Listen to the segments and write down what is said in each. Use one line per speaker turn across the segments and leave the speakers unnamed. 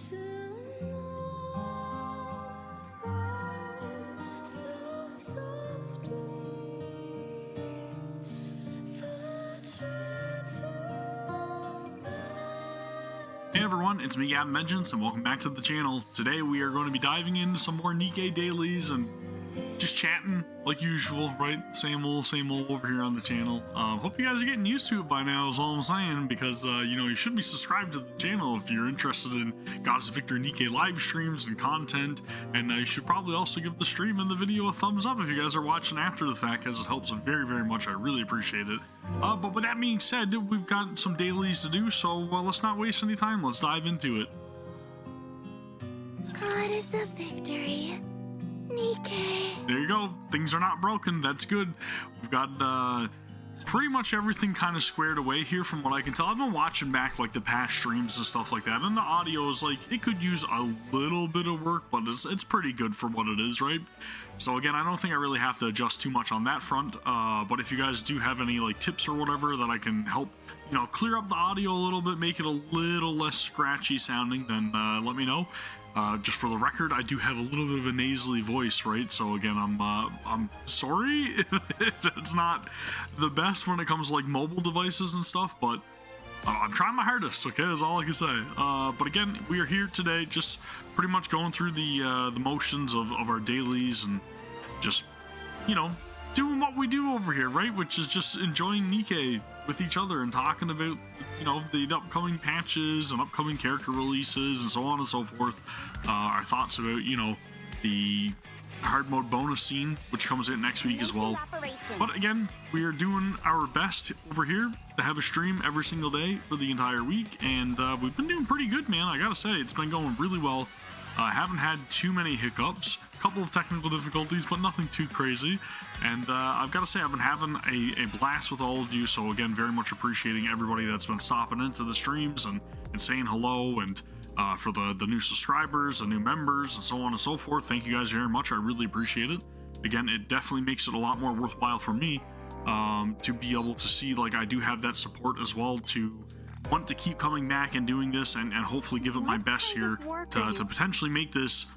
Hey everyone, it's me Gavin and welcome back to the channel. Today we are going to be diving into some more NIKKE Dailies and just chatting like usual, right? Same old over here on the channel. Hope you guys are getting used to it by now is all I'm saying, because you know, you should be subscribed to the channel if you're interested in Goddess Victor NIKKE live streams and content, and you should probably also give the stream and the video a thumbs up if you guys are watching after the fact, as it helps very, very much. I really appreciate it. But with that being said, we've got some dailies to do, so let's not waste any time. Let's dive into it.
Goddess of Victory, NIKKE.
There you go. Things are not broken. That's good. We've got pretty much everything kind of squared away here from what I can tell. I've been watching back like the past streams and stuff like that, and the audio is like, it could use a little bit of work, but it's pretty good for what it is, right? So again, I don't think I really have to adjust too much on that front, but if you guys do have any like tips or whatever that I can help, you know, clear up the audio a little bit, make it a little less scratchy sounding, then let me know. Just for the record, I do have a little bit of a nasally voice, right? So again, I'm sorry if it's not the best when it comes to like mobile devices and stuff, but I'm trying my hardest, okay? That's all I can say. But again, we are here today just pretty much going through the motions of our dailies and just, you know, doing what we do over here, right? Which is just enjoying NIKKE with each other and talking about, you know, the upcoming patches and upcoming character releases and so on and so forth. Our thoughts about, you know, the hard mode bonus scene, which comes out next week as well. But again, we are doing our best over here to have a stream every single day for the entire week, and we've been doing pretty good, man. I gotta say, it's been going really well. I haven't had too many hiccups, a couple of technical difficulties, but nothing too crazy. And I've got to say, I've been having a blast with all of you. So again, very much appreciating everybody that's been stopping into the streams and saying hello, and for the new subscribers and new members and so on and so forth. Thank you guys very much. I really appreciate it. Again, it definitely makes it a lot more worthwhile for me to be able to see like I do have that support as well, to want to keep coming back and doing this and hopefully give it my best here to potentially make this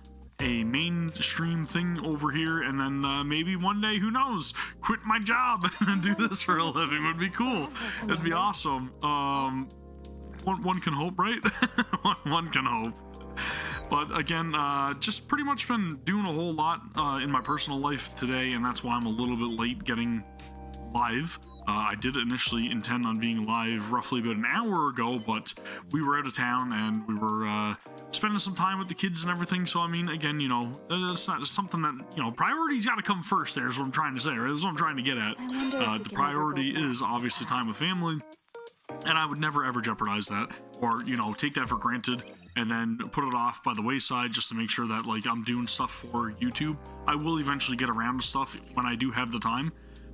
a mainstream thing over here, and then maybe one day, who knows, quit my job and do this for a living. Would be cool. It'd be awesome. One can hope, right? one can hope. But again, just pretty much been doing a whole lot in my personal life today, and that's why I'm a little bit late getting live. I did initially intend on being live roughly about an hour ago, but we were out of town and we were spending some time with the kids and everything. So I mean, again, you know, it's not something that, you know, priority's got to come first. There is what I'm trying to say, right? That's what I'm trying to get at. The priority is obviously time with family, and I would never ever jeopardize that, or, you know, take that for granted and then put it off by the wayside just to make sure that like I'm doing stuff for YouTube. I will eventually get around to stuff when I do have the time.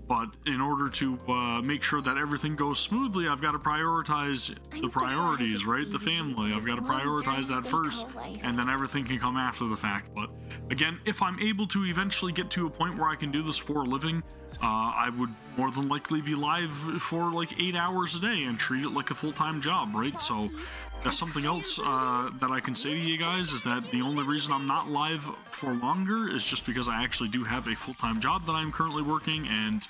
But in order to make sure that everything goes smoothly, I've got to prioritize the priorities, right? The family. I've got to prioritize that first, and then everything can come after the fact. But again, if I'm able to eventually get to a point where I can do this for a living, I would more than likely be live for like 8 hours a day and treat it like a full-time job, right? So that's something else that I can say to you guys, is that the only reason I'm not live for longer is just because I actually do have a full-time job that I'm currently working, and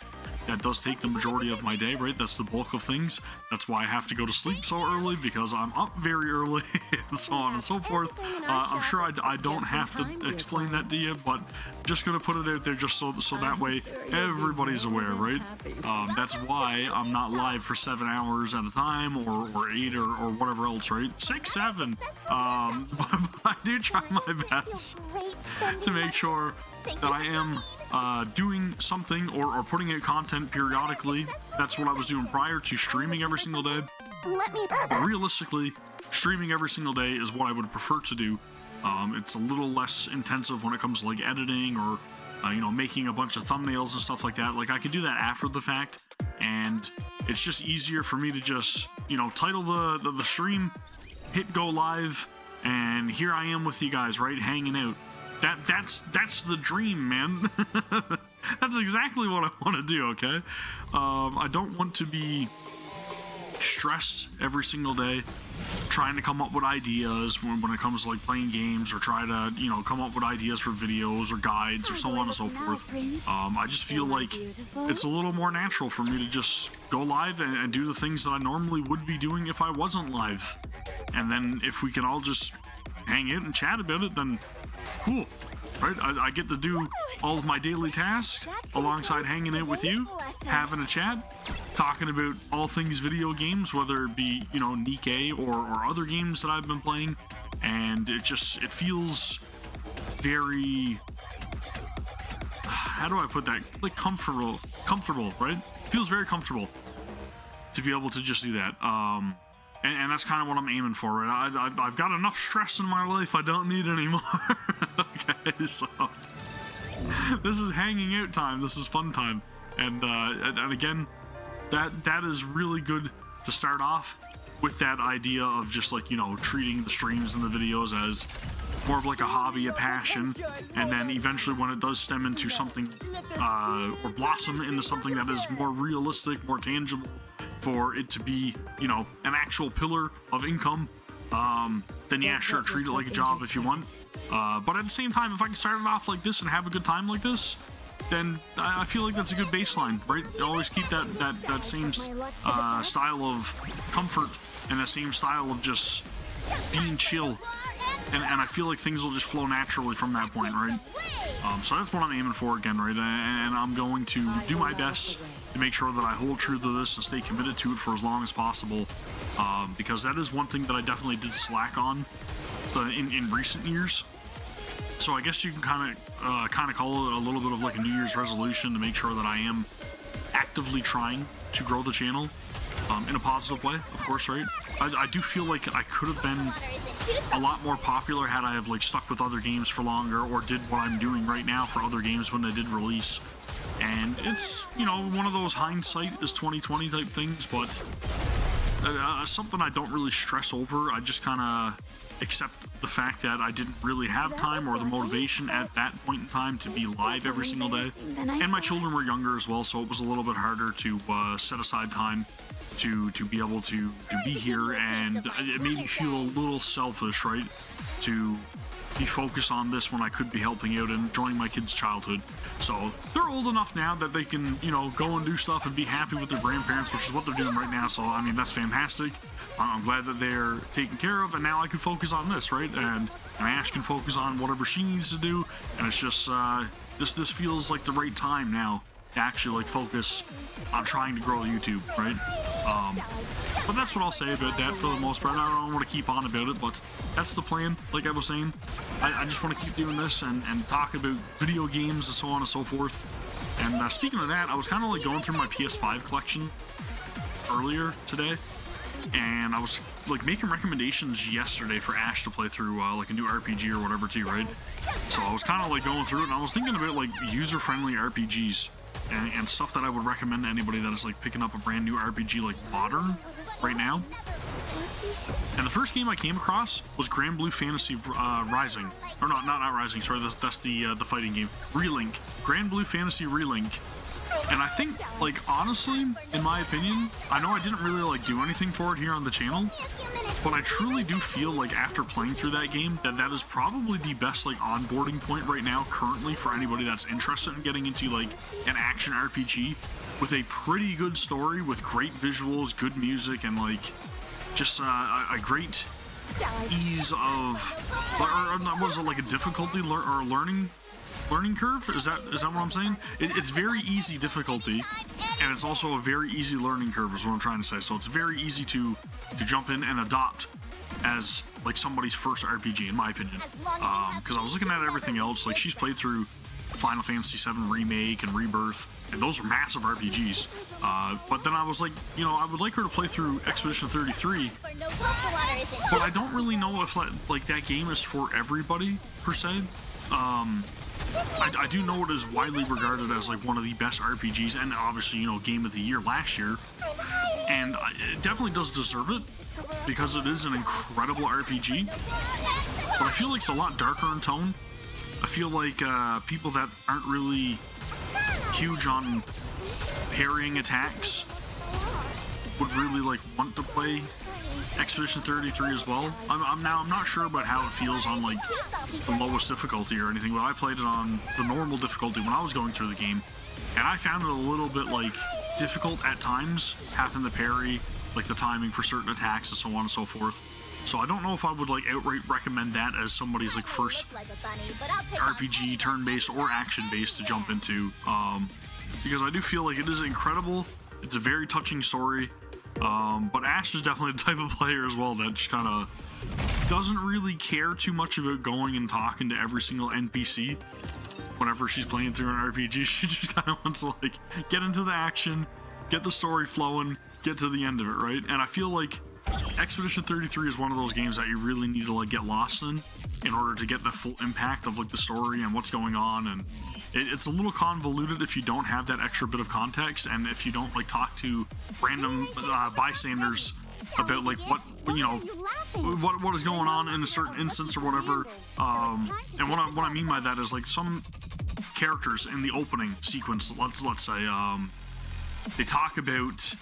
that does take the majority of my day, right? That's the bulk of things. That's why I have to go to sleep so early, because I'm up very early and so on and so forth. I'm sure I don't have to explain that to you, but just gonna put it out there just so that way everybody's aware, right? That's why I'm not live for 7 hours at a time, or 8 or whatever else, right? 6, 7. But I do try my best to make sure that I am doing something or putting out content periodically. That's what I was doing prior to streaming every single day. But realistically, streaming every single day is what I would prefer to do. It's a little less intensive when it comes to like editing or you know, making a bunch of thumbnails and stuff like that. Like I could do that after the fact, and it's just easier for me to just, you know, title the stream, hit go live, and here I am with you guys, right, hanging out. That's the dream, man. That's exactly what I want to do, okay? I don't want to be stressed every single day trying to come up with ideas when it comes to like playing games, or try to, you know, come up with ideas for videos or guides or so on and so forth. I just feel like it's a little more natural for me to just go live and do the things that I normally would be doing if I wasn't live. And then if we can all just hang out and chat about it, then cool, right? I get to do all of my daily tasks alongside hanging out with you, having a chat, talking about all things video games, whether it be, you know, NIKKE or other games that I've been playing. And it feels very, how do I put that, like comfortable, right? Feels very comfortable to be able to just do that. And that's kind of what I'm aiming for, right? I've got enough stress in my life, I don't need any more. Okay, so this is hanging out time, this is fun time. And again, that is really good to start off with, that idea of just like, you know, treating the streams and the videos as more of like a hobby, a passion, and then eventually when it does stem into something or blossom into something that is more realistic, more tangible, for it to be, you know, an actual pillar of income, then yeah, sure, treat it like a job if you want. But at the same time, if I can start it off like this and have a good time like this, then I feel like that's a good baseline, right? You always keep that same style of comfort and the same style of just being chill, and I feel like things will just flow naturally from that point, right? So that's what I'm aiming for again, right? And I'm going to do my best to make sure that I hold true to this and stay committed to it for as long as possible, because that is one thing that I definitely did slack on in recent years. So I guess you can kind of call it a little bit of like a New Year's resolution to make sure that I am actively trying to grow the channel in a positive way, of course, right? I do feel like I could have been a lot more popular had I have like stuck with other games for longer, or did what I'm doing right now for other games when they did release. And it's, you know, one of those hindsight is 2020 type things, but something I don't really stress over. I just kind of accept the fact that I didn't really have time or the motivation at that point in time to be live every single day. And my children were younger as well, so it was a little bit harder to set aside time to be able to be here, and it made me feel a little selfish, right? To be focused on this when I could be helping out and enjoying my kids' childhood. So they're old enough now that they can, you know, go and do stuff and be happy with their grandparents, which is what they're doing right now. So I mean, that's fantastic. I'm glad that they're taken care of, and now I can focus on this, right? And Ash can focus on whatever she needs to do, and it's just this feels like the right time now to actually like focus on trying to grow YouTube, right? But that's what I'll say about that for the most part. I don't want to keep on about it, but that's the plan. Like I was saying, I just want to keep doing this and talk about video games and so on and so forth. And speaking of that, I was kind of like going through my PS5 collection earlier today, and I was like making recommendations yesterday for Ash to play through like a new RPG or whatever too, right? So I was kind of like going through it, and I was thinking about like user-friendly RPGs and stuff that I would recommend to anybody that is like picking up a brand new RPG like modern right now. And the first game I came across was Grand Blue Fantasy Rising, or not Rising. Sorry, that's the fighting game. Relink, Grand Blue Fantasy Relink. And I think, like, honestly, in my opinion, I know I didn't really like do anything for it here on the channel, but I truly do feel like after playing through that game that is probably the best like onboarding point right now currently for anybody that's interested in getting into like an action RPG with a pretty good story, with great visuals, good music, and like just a great ease of, or was it like a difficulty or learning curve? Is that what I'm saying? It's very easy difficulty, and it's also a very easy learning curve is what I'm trying to say. So it's very easy to jump in and adopt as like somebody's first RPG, in my opinion. Because I was looking at everything else, like she's played through Final Fantasy VII Remake and Rebirth, and those are massive RPGs. But then I was like, you know, I would like her to play through Expedition 33, but I don't really know if like that game is for everybody per se. I do know it is widely regarded as like one of the best RPGs, and obviously, you know, Game of the Year last year, and it definitely does deserve it because it is an incredible RPG. But I feel like it's a lot darker in tone. I feel like people that aren't really huge on parrying attacks would really like want to play Expedition 33 as well. I'm not sure about how it feels on like the lowest difficulty or anything, but I played it on the normal difficulty when I was going through the game, and I found it a little bit like difficult at times, having to parry, like the timing for certain attacks and so on and so forth. So I don't know if I would like outright recommend that as somebody's like first RPG turn-based or action-based to jump into, because I do feel like it is incredible. It's a very touching story, but Ash is definitely the type of player as well that just kind of doesn't really care too much about going and talking to every single NPC. Whenever she's playing through an RPG, she just kind of wants to like get into the action, get the story flowing, get to the end of it, right? And I feel like Expedition 33 is one of those games that you really need to like get lost in order to get the full impact of like the story and what's going on. And it's a little convoluted if you don't have that extra bit of context, and if you don't like talk to random bystanders about like what what is going on in a certain instance or whatever. And what I mean by that is like some characters in the opening sequence, let's say, they talk about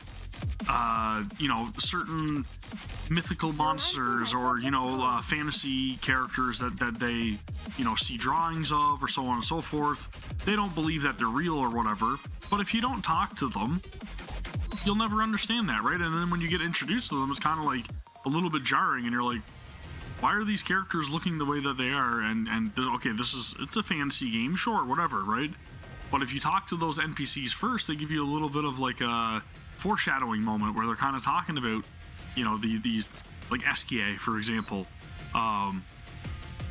certain mythical monsters or fantasy characters that they see drawings of or so on and so forth. They don't believe that they're real or whatever, but if you don't talk to them, you'll never understand that, right? And then when you get introduced to them, it's kind of like a little bit jarring, and you're like, why are these characters looking the way that they are? And okay, it's a fantasy game, sure, whatever, right? But if you talk to those NPCs first, they give you a little bit of like a foreshadowing moment where they're kind of talking about, these like Eskia, for example,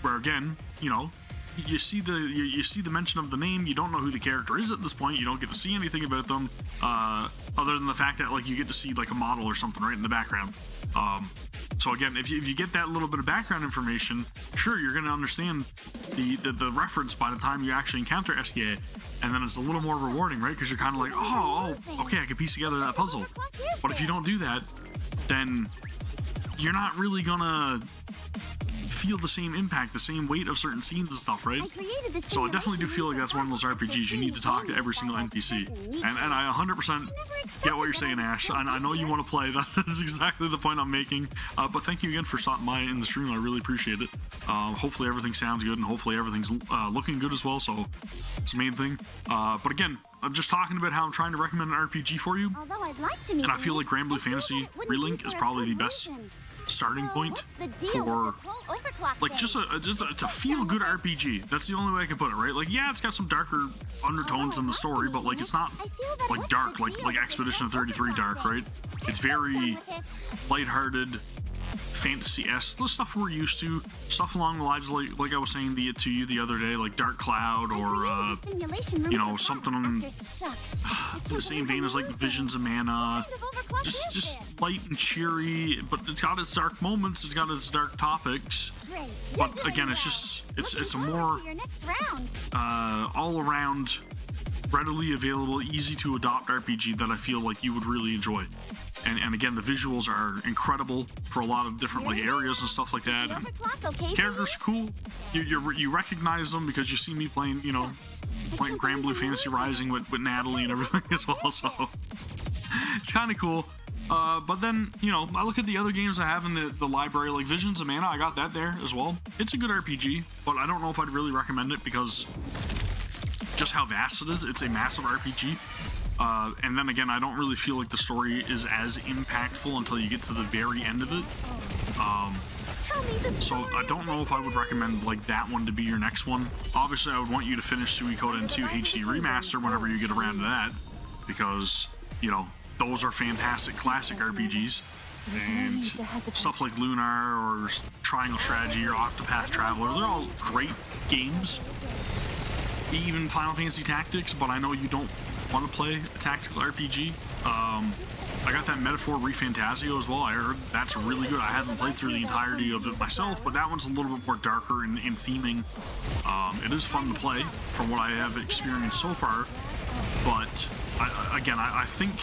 where again, you see the mention of the name. You don't know who the character is at this point. You don't get to see anything about them, other than the fact that like you get to see like a model or something right in the background. So again, if you get that little bit of background information, sure, you're going to understand the reference by the time you actually encounter Eskia, and then it's a little more rewarding, right? Because you're kind of like, oh, okay, I can piece together that puzzle. But if you don't do that, then you're not really gonna feel the same impact, the same weight of certain scenes and stuff, right? So I definitely do feel like that's one of those RPGs you need to talk to every single NPC. And I 100% get what you're saying, Ash. I know you want to play. That's exactly the point I'm making. But thank you again for stopping by in the stream. I really appreciate it. Hopefully everything sounds good, and hopefully everything's looking good as well, so it's the main thing. But again, I'm just talking about how I'm trying to recommend an RPG for you. And I feel like Grand Blue Fantasy Relink is probably the best starting point for like just a feel good RPG. That's the only way I can put it, right? Like, yeah, it's got some darker undertones in the story, but like it's not like dark like Expedition 33 dark, right? It's very lighthearted, fantasy-esque, the stuff we're used to, stuff along the lines like I was saying to you the other day, like Dark Cloud, or something in the same vein as like Visions of Mana, just light and cheery, but it's got its dark moments, it's got its dark topics, but again, it's a more all-around, readily available, easy to adopt RPG that I feel like you would really enjoy. And again, the visuals are incredible for a lot of different like areas and stuff like that. And characters are cool. You recognize them because you see me playing, playing Grand Blue Fantasy Rising with Natalie and everything as well. So it's kind of cool. But then, I look at the other games I have in the library, like Visions of Mana. I got that there as well. It's a good RPG, but I don't know if I'd really recommend it because just how vast it is. It's a massive RPG. And then again, I don't really feel like the story is as impactful until you get to the very end of it. So I don't know if I would recommend like that one to be your next one. Obviously, I would want you to finish Suikoden 2 HD Remaster whenever you get around to that, because, those are fantastic classic RPGs. And stuff like Lunar or Triangle Strategy or Octopath Traveler, they're all great games. Even Final Fantasy Tactics, but I know you don't want to play a tactical RPG. I got that Metaphor ReFantazio as well. I heard that's really good. I haven't played through the entirety of it myself, but that one's a little bit more darker in theming. It is fun to play from what I have experienced so far, but I think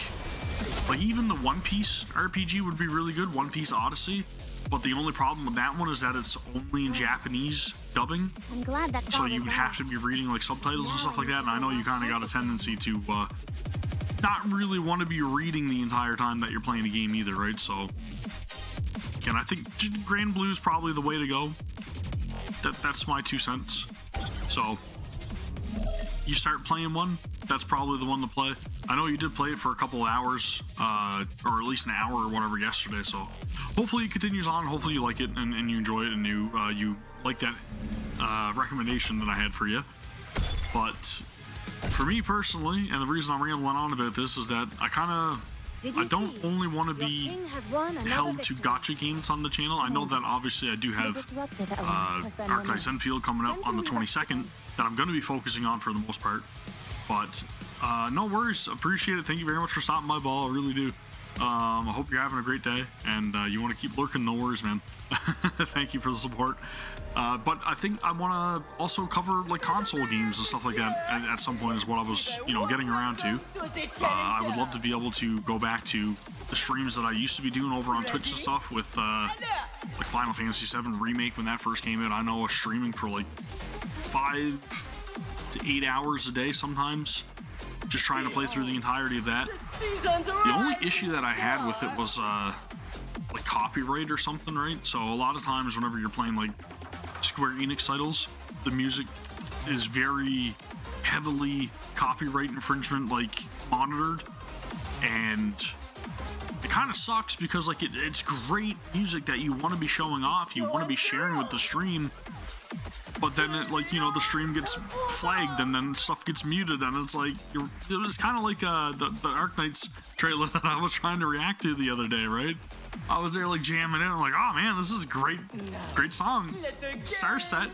like even the One Piece RPG would be really good, One Piece Odyssey, but the only problem with that one is that it's only in Japanese dubbing.
I'm glad that's
so you would have to be reading like subtitles and stuff like that, and I know you kind of got a tendency to not really want to be reading the entire time that you're playing a game either, right? So again, I think Grand Blue is probably the way to go. That's my 2 cents. So you start playing one, that's probably the one to play. I know you did play it for a couple of hours, or at least an hour or whatever yesterday, so hopefully it continues on. Hopefully you like it and you enjoy it, and you like that recommendation that I had for you. But for me personally, and the reason I'm rambling on about this is that I don't only want to be held to gacha games on the channel. I know that obviously I do have Dark Knights Enfield coming up on the 22nd that I'm going to be focusing on for the most part. But no worries, appreciate it. Thank you very much for stopping by, Ball. I really do. I hope you're having a great day, and you want to keep lurking. No worries, man. Thank you for the support. But I think I want to also cover like console games and stuff like that at some point is what I was, getting around to. I would love to be able to go back to the streams that I used to be doing over on Twitch and stuff with like Final Fantasy VII Remake when that first came out. I know I was streaming for like 5 to 8 hours a day sometimes, just trying to play through the entirety of that. The only issue that I had with it was like copyright or something, right? So a lot of times whenever you're playing like Square Enix titles, the music is very heavily copyright infringement like monitored, and it kind of sucks because like it's great music that you want to be showing off, you want to be sharing with the stream, but then it, like, the stream gets flagged and then stuff gets muted, and it's like it was kind of like the Dark Knights trailer that I was trying to react to the other day, right? I was there like jamming in. I'm like, oh man, this is a great song, Star Set.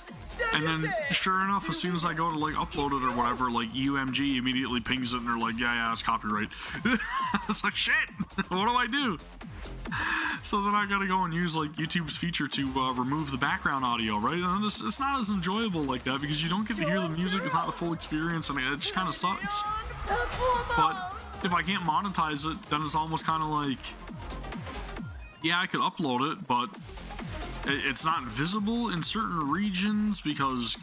And then sure enough, as soon as I go to like upload it or whatever, like UMG immediately pings it and they're like, yeah, it's copyright. It's like, shit, what do I do? So then I gotta go and use like YouTube's feature to remove the background audio, right? And it's not as enjoyable like that because you don't get to hear the music. It's not the full experience, and it just kind of sucks. But if I can't monetize it, then it's almost kind of like, yeah, I could upload it, but it's not visible in certain regions because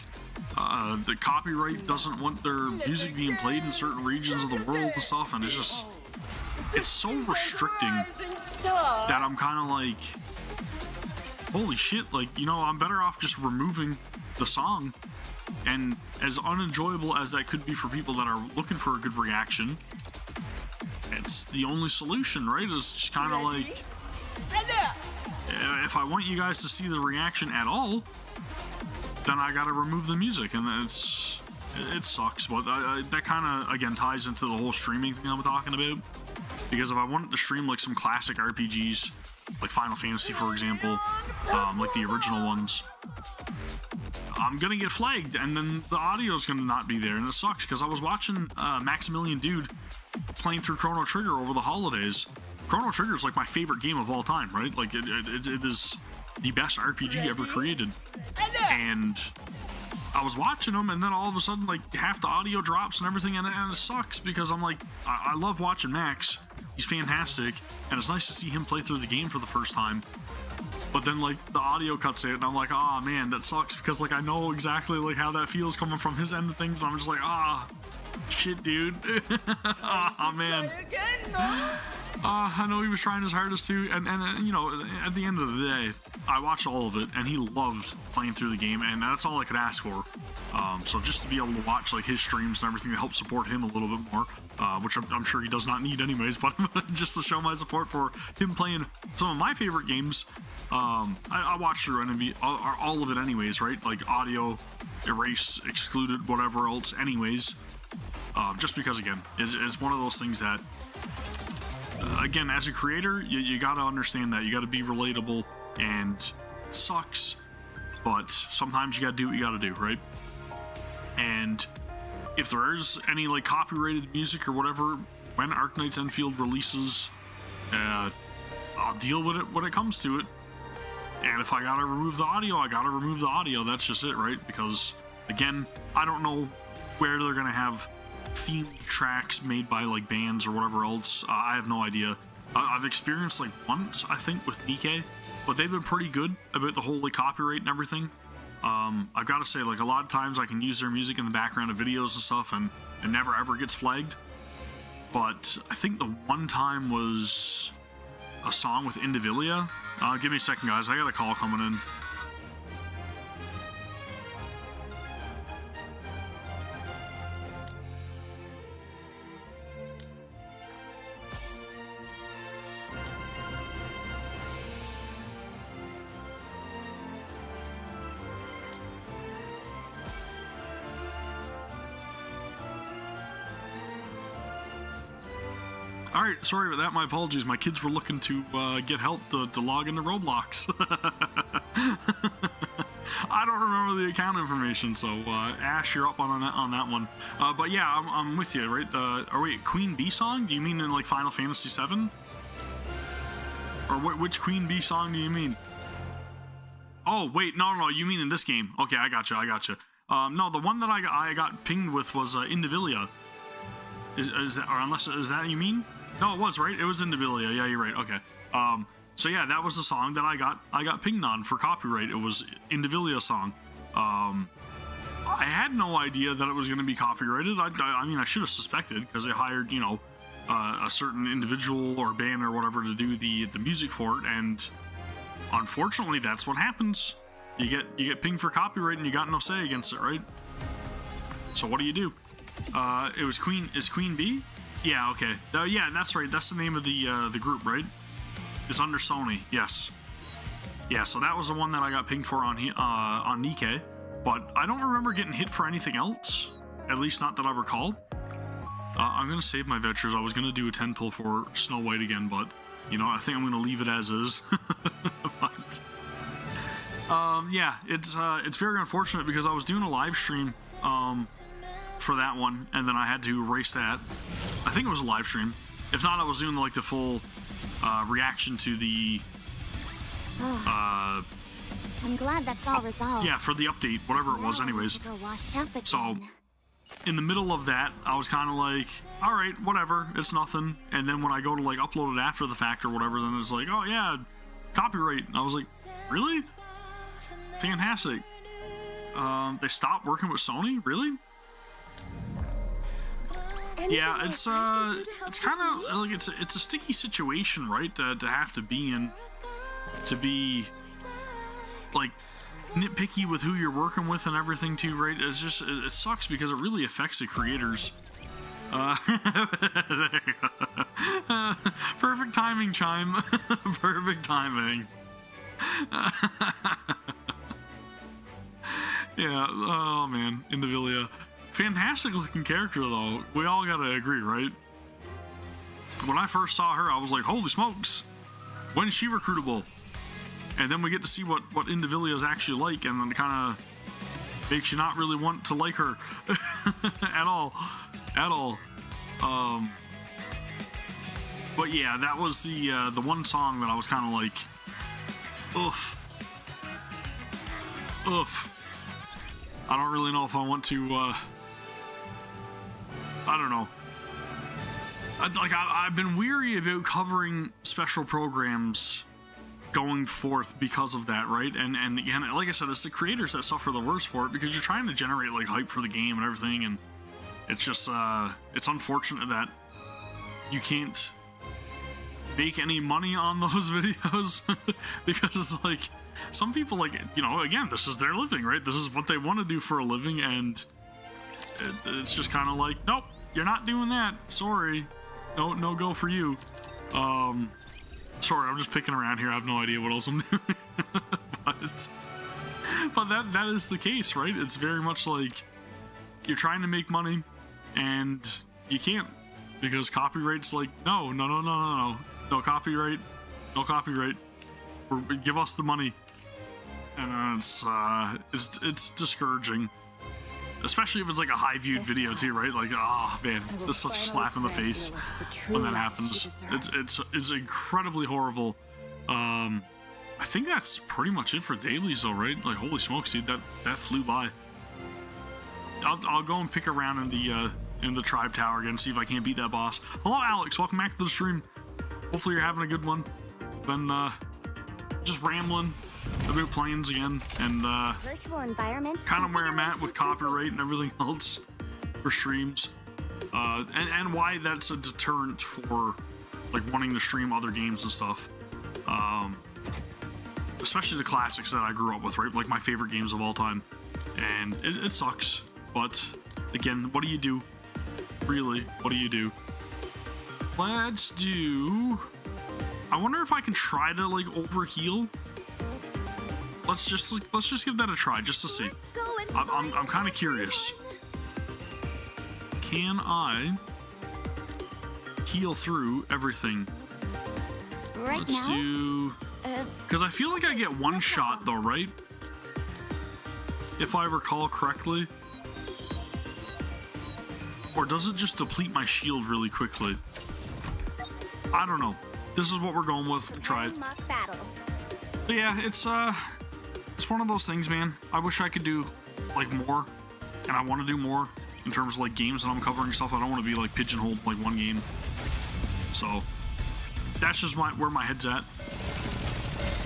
the copyright doesn't want their music being played in certain regions of the world and stuff, and it's so restricting that I'm kind of like, holy shit, like, I'm better off just removing the song. And as unenjoyable as that could be for people that are looking for a good reaction, it's the only solution, right? It's just kind of like, if I want you guys to see the reaction at all, then I gotta remove the music, and it sucks. But that kind of again ties into the whole streaming thing I'm talking about, because if I wanted to stream like some classic RPGs, like Final Fantasy for example, like the original ones, I'm gonna get flagged, and then the audio is gonna not be there, and it sucks because I was watching Maximilian Dude playing through Chrono Trigger over the holidays. Chrono Trigger is like my favorite game of all time, right? Like it is the best RPG ever created. And I was watching him, and then all of a sudden, like, half the audio drops and everything, and it sucks because I'm like, I love watching Max. He's fantastic, and it's nice to see him play through the game for the first time. But then, like, the audio cuts in, and I'm like, oh man, that sucks because, like, I know exactly like how that feels coming from his end of things. And I'm just like, shit, dude. Oh man. I know he was trying his hardest to, and at the end of the day, I watched all of it, and he loved playing through the game, and that's all I could ask for. So just to be able to watch like his streams and everything to help support him a little bit more, which I'm sure he does not need anyways, but just to show my support for him playing some of my favorite games. I watched through all of it anyways, right? Like audio, erased, excluded, whatever else anyways. Just because, again, it's one of those things that, again, as a creator, you gotta understand that. You gotta be relatable, and it sucks, but sometimes you gotta do what you gotta do, right? And if there's any, like, copyrighted music or whatever, when Dark Knights Enfield releases, I'll deal with it when it comes to it. And if I gotta remove the audio, I gotta remove the audio. That's just it, right? Because, again, I don't know where they're gonna have theme tracks made by like bands or whatever else. I have no idea. I've experienced like once, I think, with NIKKE, but they've been pretty good about the whole like copyright and everything. I've got to say, like, a lot of times I can use their music in the background of videos and stuff, and it never ever gets flagged. but I think the one time was a song with Indivilia. Give me a second, guys. I got a call coming in. Alright, sorry about that, my apologies. My kids were looking to get help to log into Roblox. I don't remember the account information, so Ash, you're up on that one. But yeah, I'm with you, right? Wait, Queen Bee song? Do you mean in like Final Fantasy VII? Or which Queen Bee song do you mean? Oh, wait, no, you mean in this game. Okay, I gotcha. No, the one that I got pinged with was Indivilia. Is that, or unless, is that you mean? No, it was, right? It was Indivilia. Yeah, you're right. Okay. So yeah, that was the song that I got pinged on for copyright. It was Indivilia song. I had no idea that it was going to be copyrighted. I mean, I should have suspected because they hired, you know, a certain individual or band or whatever to do the music for it, and unfortunately, that's what happens. You get pinged for copyright and you got no say against it, right? So what do you do? It was Queen Bee? Yeah, okay. Yeah, that's right. That's the name of the group, right? It's under Sony. Yes. Yeah, so that was the one that I got pinged for on NIKKE, but I don't remember getting hit for anything else. At least not that I recall. I'm gonna save my ventures. I was gonna do a 10 pull for Snow White again, but you know, I think I'm gonna leave it as is. But yeah, it's very unfortunate because I was doing a live stream for that one, and then I had to erase that. I think it was a live stream. If not, I was doing like the full reaction to the
I'm glad that's all resolved.
Yeah, for the update, whatever it was anyways. So in the middle of that, I was kind of like, all right, whatever, it's nothing. And then when I go to like upload it after the fact or whatever, then it's like, oh yeah, copyright. And I was like, really? Fantastic. They stopped working with Sony? Really? Yeah, it's kind of like it's a sticky situation, right? To have to be in, to be like nitpicky with who you're working with and everything too, right? It's just, it sucks because it really affects the creators. There you go. Perfect timing, Chime. Perfect timing. Yeah, oh man, Indivilia. Fantastic looking character though. We all gotta agree, right? When I first saw her, I was like, holy smokes, when's she recruitable? And then we get to see what Indivilia is actually like, and then it kind of makes you not really want to like her at all. But yeah, that was the one song that I was kind of like, oof. I don't really know if I want to, I don't know. I've been weary about covering special programs going forth because of that, right? And again, like I said, it's the creators that suffer the worst for it because you're trying to generate like hype for the game and everything, and it's just, it's unfortunate that you can't make any money on those videos because it's like, some people, like, you know, again, this is their living, right? This is what they want to do for a living, and it's just kind of like, nope, you're not doing that. Sorry. No go for you. Sorry, I'm just picking around here. I have no idea what else I'm doing. but that is the case, right? It's very much like you're trying to make money, and you can't because copyright's like, no copyright, give us the money. And it's discouraging, especially if it's like a high viewed video too, right? Like, oh man, it's such a slap in the face when that happens. It's incredibly horrible. I think that's pretty much it for dailies though, right? Like, holy smokes, dude, that flew by. I'll go and pick around in the tribe tower again, see if I can't beat that boss. Hello, Alex, welcome back to the stream. Hopefully you're having a good one. Been just rambling about planes again, and
virtual environment
kind of where I'm at with copyright and everything else for streams. and why that's a deterrent for like wanting to stream other games and stuff. Especially the classics that I grew up with, right? Like my favorite games of all time. And it sucks. But again, what do you do? Really, what do you do? Let's do... I wonder if I can try to like overheal. Let's just give that a try just to see. I'm kind of curious. Can I heal through everything? Let's do... Because I feel like I get one shot though, right? If I recall correctly. Or does it just deplete my shield really quickly? I don't know. This is what we're going with. We'll try it. But yeah, it's one of those things, man. I wish I could do like more, and I want to do more in terms of like games that I'm covering stuff. I don't want to be like pigeonholed like one game. So that's just where my head's at.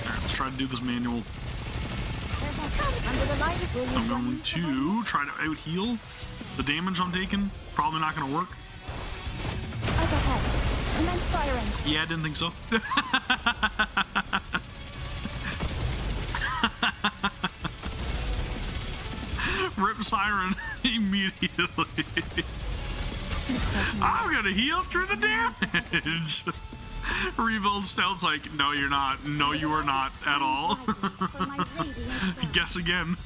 Alright, let's try to do this manual. I'm going to try to out heal. The damage I'm taking probably not going to work. Yeah, I didn't think so. Rip Siren immediately. I'm gonna heal through the damage. Rebuild Stealth's like, no, you're not. No, you are not at all. Guess again.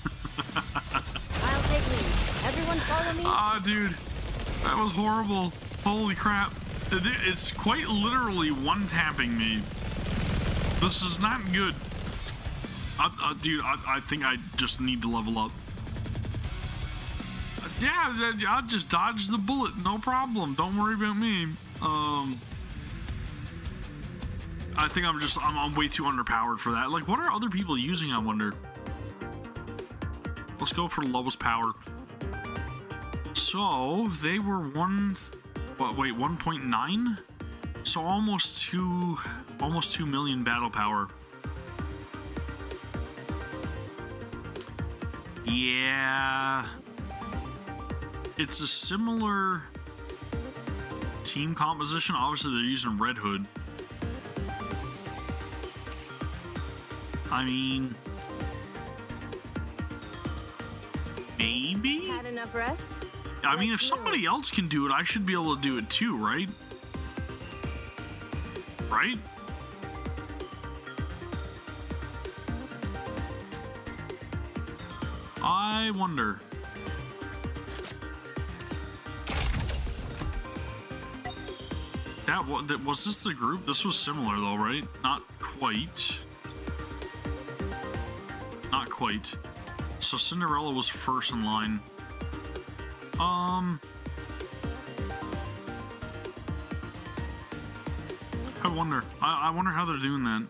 I'll take lead. Everyone follow me.
Ah, dude, that was horrible. Holy crap. It's quite literally one-tapping me. This is not good. Dude, I think I just need to level up. Yeah, I'll just dodge the bullet. No problem. Don't worry about me. I think I'm way too underpowered for that. Like, what are other people using, I wonder? Let's go for lowest power. So, they were 1.9? So almost 2 million battle power. Yeah. It's a similar team composition. Obviously they're using Red Hood. I mean, maybe?
Had enough rest?
I mean, if somebody else can do it, I should be able to do it too, right? Right? I wonder. Was this the group? This was similar though, right? Not quite. Not quite. So Cinderella was first in line. I wonder. I wonder how they're doing that.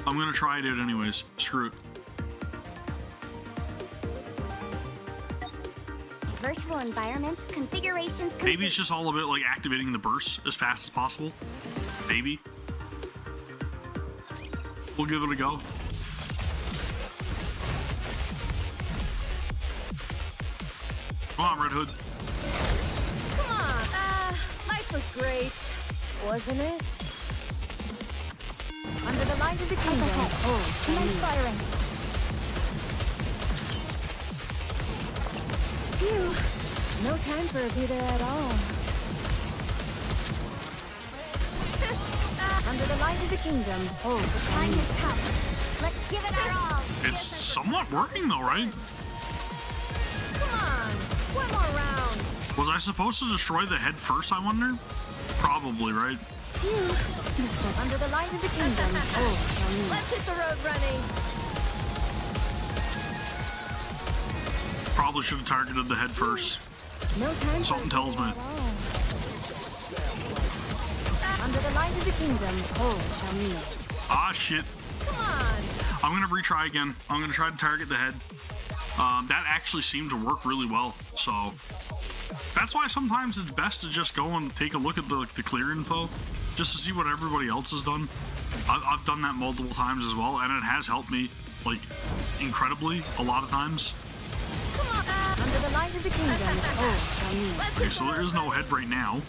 I'm gonna try it out anyways. Screw it.
Virtual environment configurations.
Maybe it's just all about like activating the burst as fast as possible. Maybe. We'll give it a go. Come on, Red Hood.
Come on. Life was great, wasn't it? Under the lines of the kingdom. Oh, commence firing. Phew. No time for a breather at all. Under the lines of the kingdom. Oh, the time has come. Let's give it our all.
It's somewhat working though, right?
Come on. One more round.
Was I supposed to destroy the head first, I wonder? Probably, right?
Phew. Under the light of the kingdom. Oh, let's hit the road running.
Probably should have targeted the head first.
No time.
Something tells me.
Under the light of the kingdom. Oh,
Ah, shit.
come on.
I'm gonna retry again. I'm gonna try to target the head. That actually seemed to work really well. So that's why sometimes it's best to just go and take a look at the clear info, just to see what everybody else has done. I've done that multiple times as well, and it has helped me like incredibly a lot of times.
Come on. Under the light of the kingdom, all shall meet.
Okay, so there is no head right now.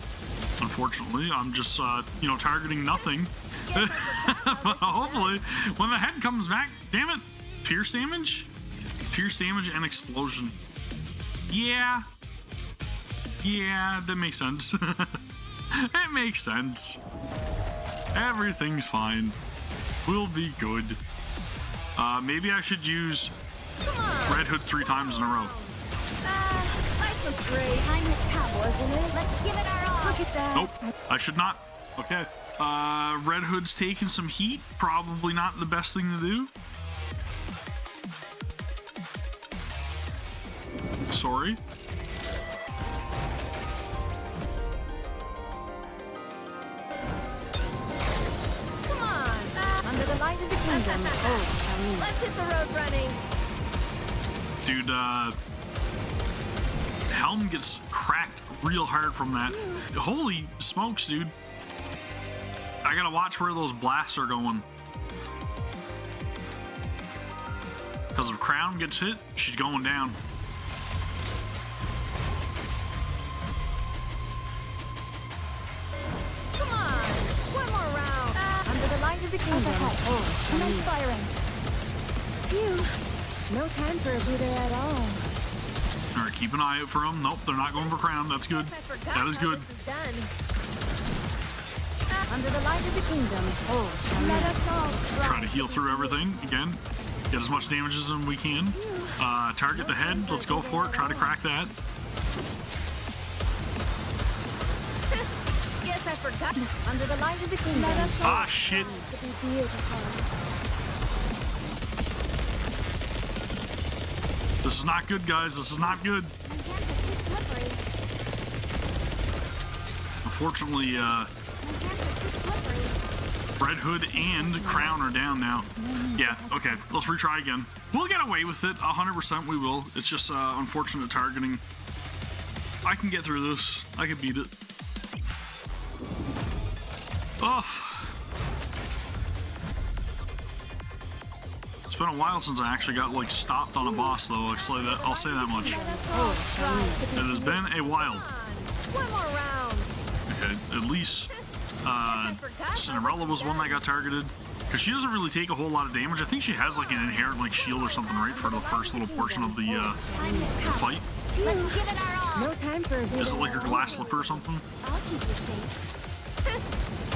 Unfortunately, I'm just, you know, targeting nothing. Hopefully, when the head comes back, damn it, pierce damage and explosion. Yeah, that makes sense. It makes sense. Everything's fine. We'll be good. Maybe I should use Red Hood 3 times in a row.
Life was great. Kindness cap, wasn't it? Let's give it our all. Look at that.
Nope, I should not. Okay. Red Hood's taking some heat. Probably not the best thing to do. Sorry.
Come on. Under the light of the kingdom, all shall meet. Let's hit the road running.
Dude, Helm gets cracked real hard from that. Holy smokes, dude. I gotta watch where those blasts are going. Because if Crown gets hit, she's going down.
Come on. One more round. Under the light of the kingdom, all shall meet. Firing. Phew. No time for a breather at all.
Alright, keep an eye out for them. Nope, they're not going for Crown. That's good. That is good.
Under the light of the kingdom, all shall let us all
Try to heal through everything again. Get as much damage as we can. Target the head. Let's go for it. Try to crack that.
Guess I forgot. Under the light of the kingdom. Let us all
shit.
to be beautiful.
This is not good, guys. This is not good. Unfortunately, Red Hood and Crown are down now. Yeah, okay. Let's retry again. We'll get away with it. 100% we will. It's just unfortunate targeting. I can get through this. I can beat it. Oh. It's been a while since I actually got like stopped on a boss though. I'll say that much. It has been a while.
One more round.
Okay, at least Cinderella was one that got targeted. Because she doesn't really take a whole lot of damage. I think she has like an inherent like shield or something, right, for the first little portion of the fight.
Let's give it our all. No time for
Is it like her glass slipper or something?
I'll keep you safe.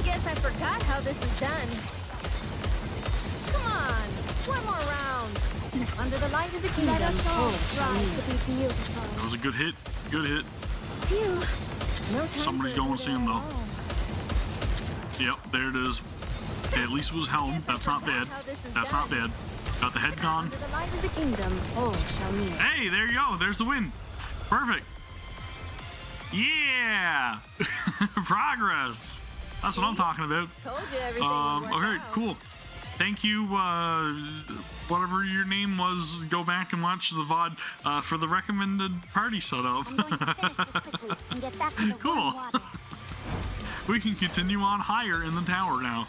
Guess I forgot how this is done. Come on, one more round. Under the light of the kingdom, let us all strive to be beautiful.
That was a good hit. Good hit.
Phew. No time
Somebody's
for
going soon though. Yep, there it is. Okay, at least it was Helm. That's not bad. That's not bad. Got the head gone.
Under the light of the kingdom, all shall meet.
Hey, there you go. There's the win. Perfect. Yeah. Progress. That's what I'm talking about.
Told you everything would work
okay,
out.
cool. Thank you, whatever your name was. Go back and watch the VOD for the recommended party setup.
I'm going to finish this quickly and get back to the
Cool.
warm water.
We can continue on higher in the tower now.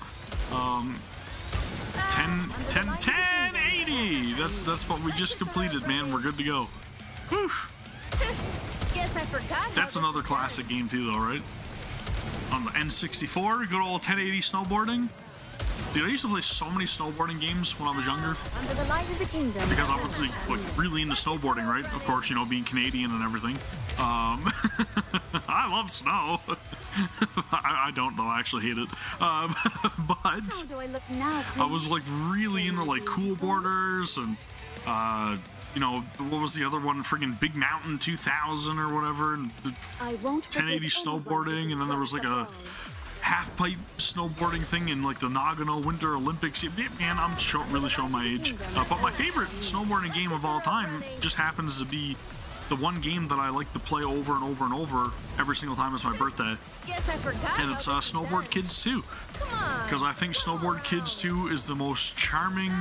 1080. That's what we just completed, man. We're good to go. Whew.
Guess I forgot.
That's another classic game too, though, right? On the N64, good old 1080 snowboarding. Dude, I used to play so many snowboarding games when I was younger
Under the light of the kingdom.
because I was like really into snowboarding, right? Of course, you know, being Canadian and everything. I love snow. I don't though. I actually hate it. But
How do I look now,
I was like really into like Cool Borders and you know, what was the other one? Friggin' Big Mountain 2000 or whatever, and
I won't
1080 snowboarding, and then there was like a half pipe snowboarding thing in like the Nagano Winter Olympics. Yeah, man, I'm really showing my age. But my favorite snowboarding game of all time just happens to be the one game that I like to play over and over and over every single time it's my birthday.
Guess I forgot.
And it's Snowboard Kids 2. Because I think Snowboard Kids 2 is the most charming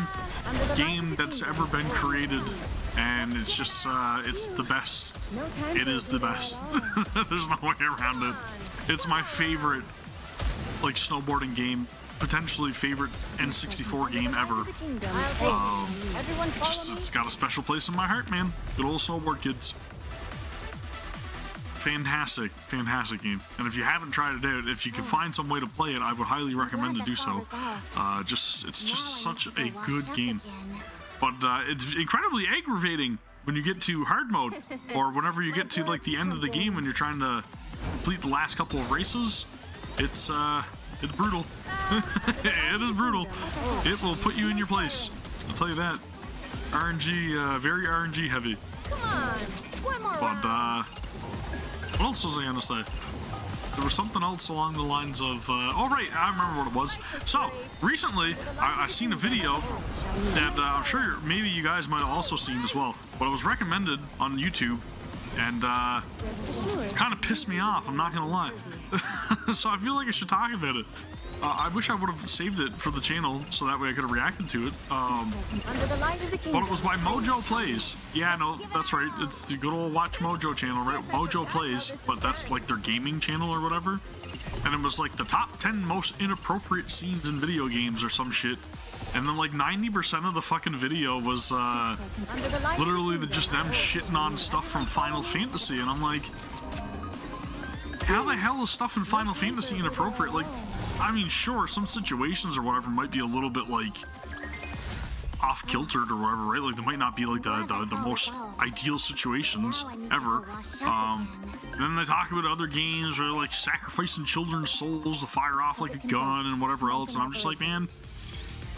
game that's ever been created. And it's just, it's the best. It is the best. There's no way around it. It's my favorite, like, snowboarding game. Potentially favorite N64 game ever. It's got a special place in my heart, man. Good old Snowboard Kids. fantastic game. And if you haven't tried it out, if you can find some way to play it, I would highly recommend to do so. It's just such a good game. But it's incredibly aggravating when you get to hard mode, or whenever you get to like the end of the game when you're trying to complete the last couple of races. It's brutal. It is brutal. It will put you in your place, I'll tell you that. RNG, very RNG heavy.
Come on, one more
But what else was I gonna say? There was something else along the lines of, oh right, I remember what it was. So, recently, I seen a video that I'm sure maybe you guys might have also seen as well, but it was recommended on YouTube, and kind of pissed me off, I'm not gonna lie. So I feel like I should talk about it. I wish I would have saved it for the channel, so that way I could have reacted to it. But it was by Mojo Plays. Yeah, no, that's right. It's the good old Watch Mojo channel, right? Mojo Plays, but that's like their gaming channel or whatever. And it was like the top 10 most inappropriate scenes in video games or some shit. And then like 90% of the fucking video was literally just them shitting on stuff from Final Fantasy. And I'm like, how the hell is stuff in Final Fantasy inappropriate? Like, I mean, sure, some situations or whatever might be a little bit like off-kiltered or whatever, right? Like, they might not be like the most ideal situations ever. And then they talk about other games where like sacrificing children's souls to fire off like a gun and whatever else, and I'm just like, man.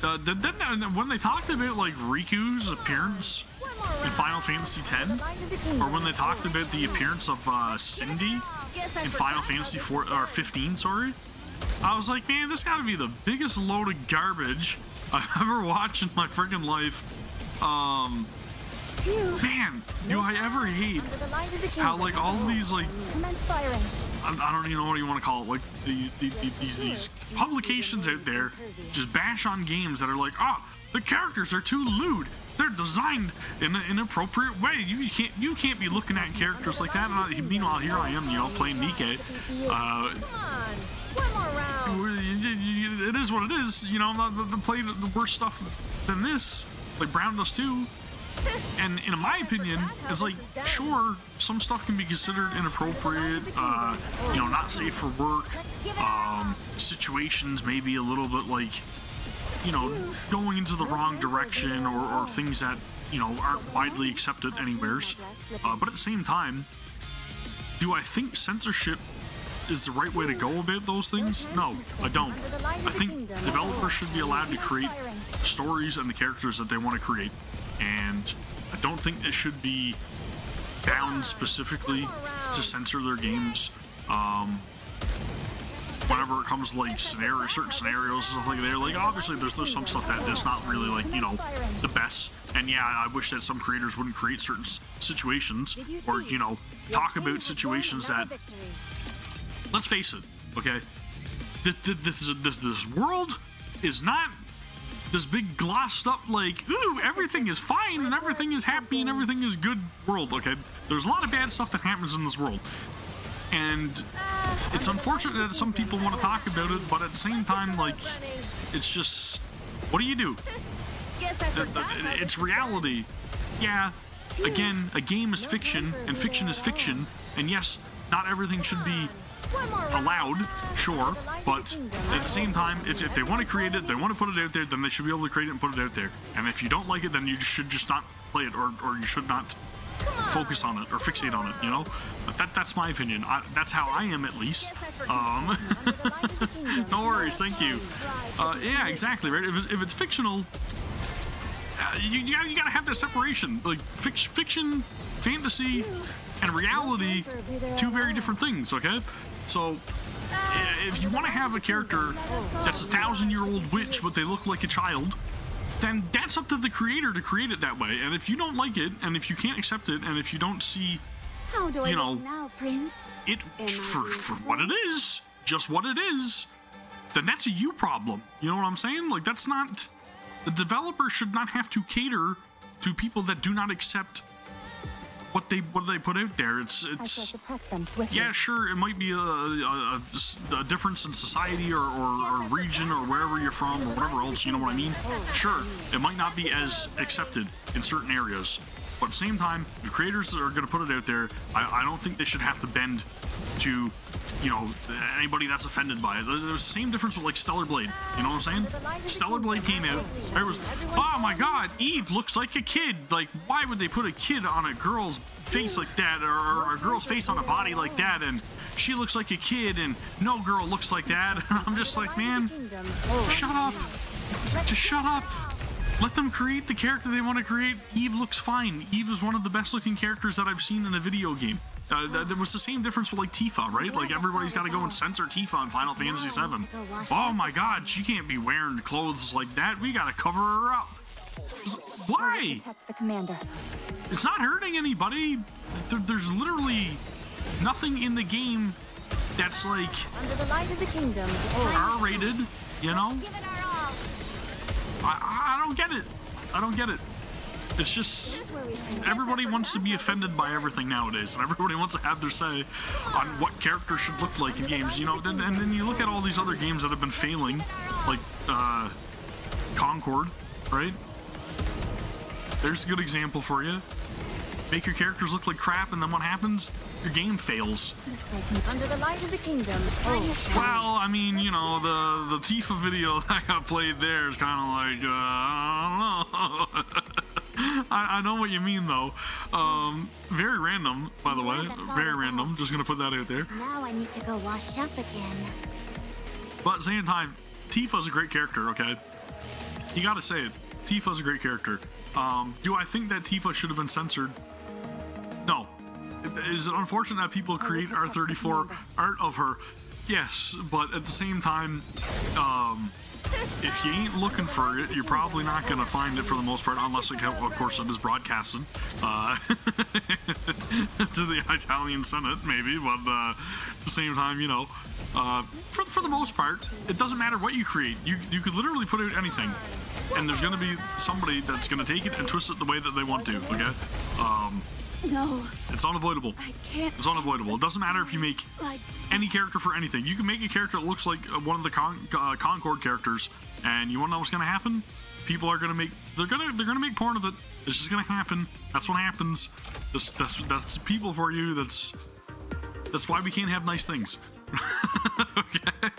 When they talked about like Riku's appearance in Final Fantasy X, or when they talked about the appearance of Cindy in Final Fantasy 15, sorry, I was like, man, this gotta be the biggest load of garbage I've ever watched in my freaking life. Man, do I ever hate how like all these like I don't even know what you want to call it, like these publications out there just bash on games that are like, the characters are too lewd, they're designed in an inappropriate way, you can't be looking at characters like that. And meanwhile, here I am, playing NIKKE. It is what it is, they play the worst stuff than this, like Brown does too. And in my opinion, it's like, sure, some stuff can be considered inappropriate, not safe for work, situations maybe a little bit like, going into the wrong direction, or things that, aren't widely accepted anywheres. But at the same time, do I think censorship is the right way to go about those things? No, I don't. I think developers should be allowed to create stories and the characters that they want to create. And I don't think it should be bound specifically to censor their games. Whenever it comes to like certain scenarios and stuff like that, like obviously there's some stuff that is not really like the best. And yeah, I wish that some creators wouldn't create certain situations or talk about situations that, let's face it, okay, this world is not this big glossed up like, ooh, everything is fine and everything is happy and everything is good world, okay? There's a lot of bad stuff that happens in this world. And it's unfortunate that some people want to talk about it, but at the same time, like, it's just, what do you do? It's reality. Yeah, again, a game is fiction, and fiction is fiction, and yes, not everything should be allowed, sure, but at the same time, if they want to create it, they want to put it out there, then they should be able to create it and put it out there. And if you don't like it, then you should just not play it, or you should not focus on it or fixate on it, But that's my opinion. That's how I am, at least. No worries, thank you. Yeah, exactly, right? If it's fictional, you gotta have that separation. Like, fiction, fantasy, and reality, two very different things, okay? So, if you want to have a character that's a 1,000-year-old witch, but they look like a child, then that's up to the creator to create it that way. And if you don't like it, and if you can't accept it, and if you don't see,
now, Prince?
it for what it is, just what it is, then that's a you problem. You know what I'm saying? Like, that's not, the developer should not have to cater to people that do not accept what they put out there. It's yeah, sure, it might be a difference in society or region or wherever you're from or whatever else, you know what I mean? Sure, it might not be as accepted in certain areas, But at the same time, the creators that are going to put it out there, I don't think they should have to bend to, you know, anybody that's offended by it. There's the same difference with like Stellar Blade. You know what I'm saying? Stellar Blade came out. There was, oh my God, Eve looks like a kid. Like, why would they put a kid on a girl's face like that, or a girl's face on a body like that? And she looks like a kid, and no girl looks like that. I'm just like, man, shut up. Just shut up. Let them create the character they want to create. Eve looks fine. Eve is one of the best looking characters that I've seen in a video game. There was the same difference with like Tifa, right? Like everybody's got to go and censor Tifa in Final Fantasy VII. Oh my God, she can't be wearing clothes like that. We got to cover her up. Why? It's not hurting anybody. There's literally nothing in the game that's like R-rated, you know? I don't get it. I don't get it. It's just everybody wants to be offended by everything nowadays, and everybody wants to have their say on what characters should look like in games, you know. And then you look at all these other games that have been failing, like Concord, right? There's a good example for you. Make your characters look like crap, and then what happens? Your game fails.
Under the light of the kingdom.
Well, I mean, you know, the Tifa video that got played there is kind of like, I don't know. I know what you mean, though. Very random, by the way. Very random. Just gonna put that out there.
Now I need to go wash up again.
But at the same time, Tifa's a great character, okay? You gotta say it. Tifa's a great character. Do I think that Tifa should have been censored? No. Is it unfortunate that people create R34 art of her? Yes, but at the same time, if you ain't looking for it, you're probably not going to find it for the most part, unless, of course, it is broadcasted to the Italian Senate, maybe, but at the same time, you know, for the most part, it doesn't matter what you create. You could literally put out anything, and there's going to be somebody that's going to take it and twist it the way that they want to, okay?
No.
It's unavoidable.
I can't.
It's unavoidable. It doesn't matter if you make any character for anything. You can make a character that looks like one of the Concord characters, and you want to know what's going to happen? People are going to make they're going to make porn of it. It's just going to happen. That's what happens. That's people for you. That's why we can't have nice things. Okay.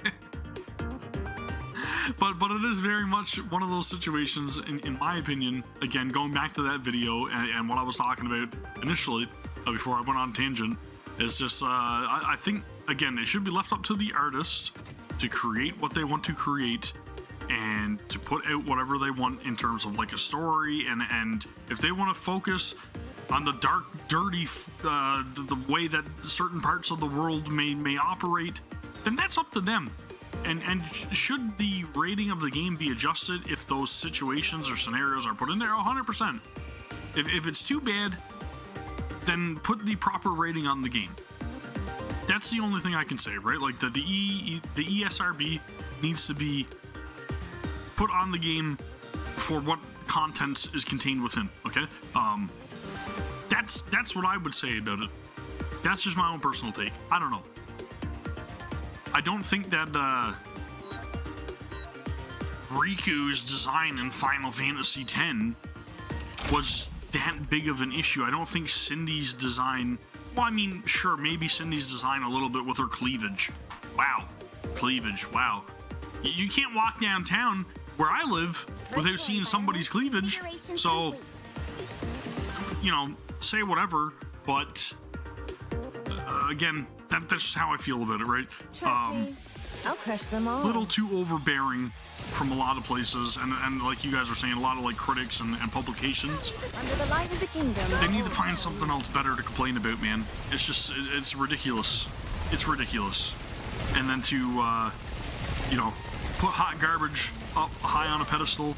But it is very much one of those situations, in my opinion, again, going back to that video and what I was talking about initially, before I went on tangent, is just, I think, again, it should be left up to the artist to create what they want to create and to put out whatever they want in terms of, like, a story, and if they want to focus on the dark, dirty, the way that certain parts of the world may operate, then that's up to them. And should the rating of the game be adjusted if those situations or scenarios are put in there? 100%. If it's too bad, then put the proper rating on the game. That's the only thing I can say, right? Like the ESRB needs to be put on the game for what content is contained within. Okay, that's what I would say about it. That's just my own personal take. I don't know. I don't think that Riku's design in Final Fantasy X was that big of an issue. I don't think Cindy's design... Well, I mean, sure, maybe Cindy's design a little bit with her cleavage. Wow. Cleavage, wow. You can't walk downtown where I live without seeing somebody's cleavage. So, you know, say whatever, but again... That's just how I feel about it, right?
Trust me, I'll crush them all.
Little too overbearing from a lot of places, and like you guys are saying, a lot of like critics and publications.
Under the light of the kingdom.
They need to find something else better to complain about, man. It's just, it's ridiculous. It's ridiculous. And then to, you know, put hot garbage up high on a pedestal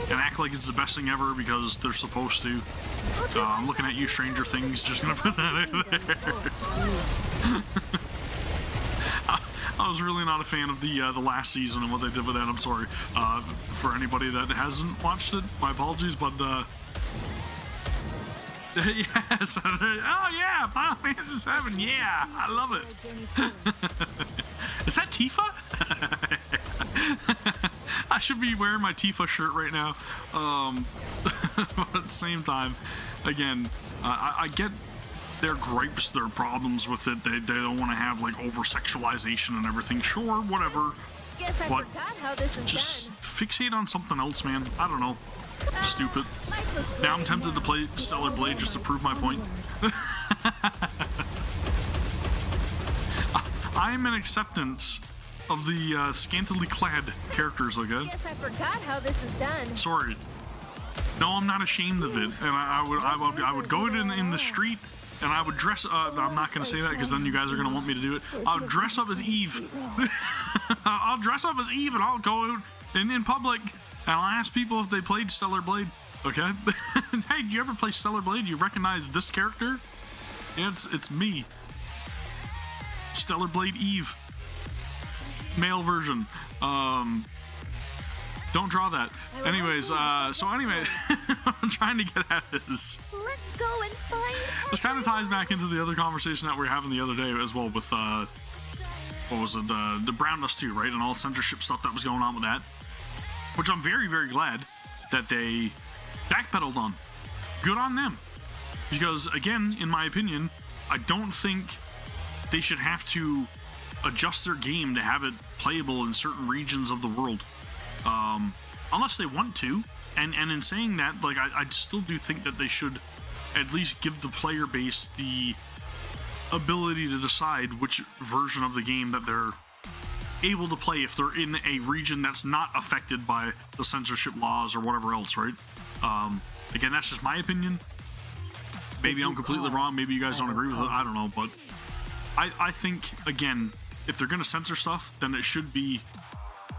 and act like it's the best thing ever because they're supposed to. I'm looking at you, Stranger Things, just gonna put that out there. I was really not a fan of the last season and what they did with that. I'm sorry for anybody that hasn't watched it. My apologies, but yes, oh yeah, Final Fantasy VII, yeah, I love it. Is that Tifa? I should be wearing my Tifa shirt right now. But at the same time, again, I get their gripes, their problems with it. They don't want to have like over sexualization and everything. Sure, whatever.
Guess I
But
forgot how this is
just
done.
fixate on something else, man. I don't know. Stupid.
Life was
Now I'm
great.
tempted to play Stellar Blade just to prove my point. I'm an acceptance of the scantily clad characters, okay?
Guess I forgot how this is done.
Sorry. No, I'm not ashamed of it, and I would go in the street, and I would dress. I'm not gonna say that because then you guys are gonna want me to do it. I'll dress up as Eve. I'll dress up as Eve, and I'll go out in public, and I'll ask people if they played Stellar Blade. Okay? Hey, do you ever play Stellar Blade? You recognize this character? Yeah, it's me. Stellar Blade Eve. Male version. Don't draw that. Anyways, so anyway, I'm trying to get at this.
Let's go and find.
This kind of ties back into the other conversation that we were having the other day as well with, what was it, the Brown Dust 2, right? And all censorship stuff that was going on with that. Which I'm very, very glad that they backpedaled on. Good on them. Because, again, in my opinion, I don't think they should have to adjust their game to have it playable in certain regions of the world. Unless they want to, and in saying that, like, I still do think that they should at least give the player base the ability to decide which version of the game that they're able to play if they're in a region that's not affected by the censorship laws or whatever else, right? Again, that's just my opinion. Maybe I'm completely wrong, maybe you guys don't agree with it, I don't know, but I think, again, if they're going to censor stuff, then it should be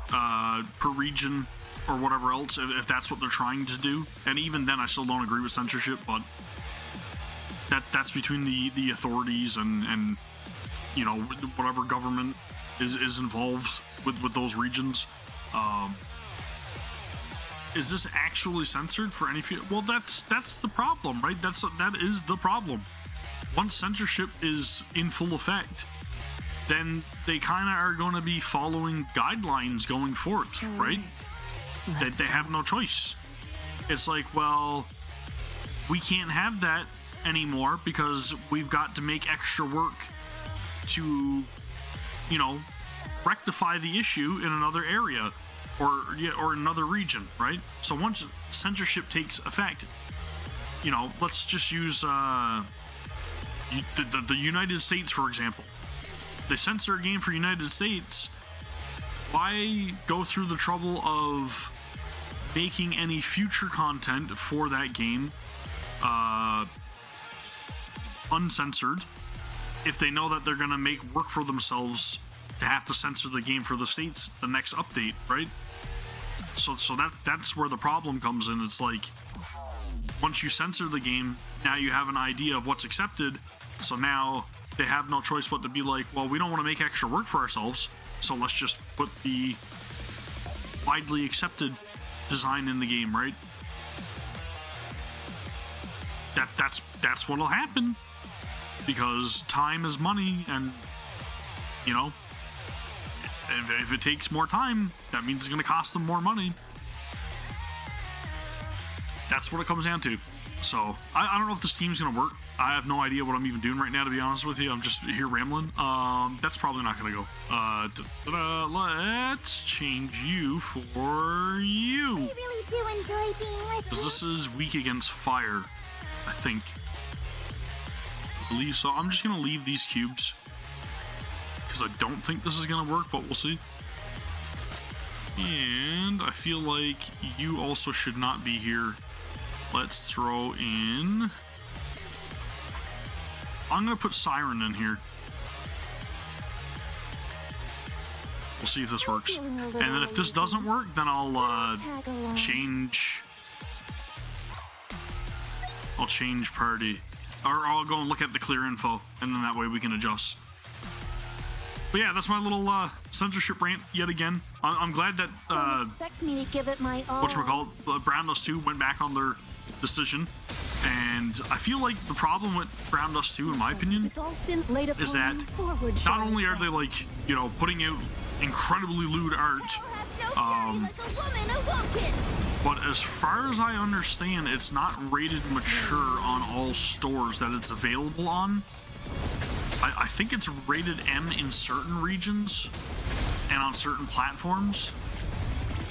per region or whatever else, if that's what they're trying to do. And even then, I still don't agree with censorship, but that's between the authorities and you know, whatever government is involved with those regions. Is this actually censored for any? Well, that's the problem, right? That is the problem. Once censorship is in full effect, then they kind of are going to be following guidelines going forth, right? That they have no choice. It's like, well, we can't have that anymore because we've got to make extra work to, you know, rectify the issue in another area or another region, right? So once censorship takes effect, you know, let's just use the United States, for example. They censor a game for United States. Why go through the trouble of making any future content for that game uncensored if they know that they're going to make work for themselves to have to censor the game for the States the next update, right? So that's where the problem comes in. It's like, once you censor the game, now you have an idea of what's accepted, so now they have no choice but to be like, well, we don't want to make extra work for ourselves, so let's just put the widely accepted design in the game, right? That's what'll happen, because time is money, and you know, if it takes more time, that means it's going to cost them more money. That's what it comes down to. So I don't know if this team's going to work. I have no idea what I'm even doing right now, to be honest with you. I'm just here rambling. That's probably not going to go. Let's change you for you.
I really do enjoy being with
Because this is weak against fire, I think. I believe so. I'm just going to leave these cubes, because I don't think this is going to work, but we'll see. And I feel like you also should not be here. Let's throw in... I'm going to put Siren in here. We'll see if this works. And then if this doesn't work, then I'll change... I'll change party. Or I'll go and look at the clear info, and then that way we can adjust. But yeah, that's my little censorship rant yet again. I'm glad that
Don't expect me to give it my all.
whatchamacallit, Brown Dust 2 went back on their decision. And I feel like the problem with Brown Dust 2, in my opinion, is that not only are they, like, you know, putting out incredibly lewd art,
Like a woman awoken.
But as far as I understand, it's not rated mature on all stores that it's available on. I think it's rated M in certain regions and on certain platforms,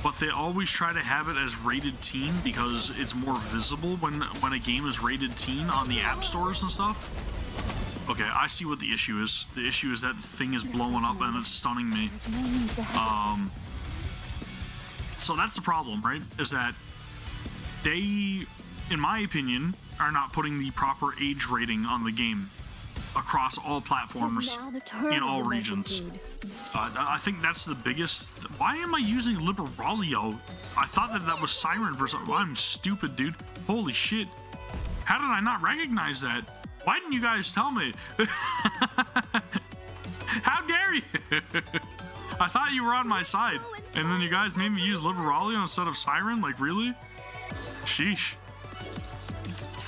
but they always try to have it as rated teen because it's more visible when a game is rated teen on the app stores and stuff. Okay, I see what the issue is. The issue is that the thing is blowing up and it's stunning me. So that's the problem, right? Is that they, in my opinion, are not putting the proper age rating on the game across all platforms in all regions. I think that's the biggest. Why am I using Liberaglio? I thought that was Siren for something. I'm stupid, dude. Holy shit. How did I not recognize that? Why didn't you guys tell me? How dare you? I thought you were on my side, and then you guys made me use Liberaglio instead of Siren? Like, really? Sheesh.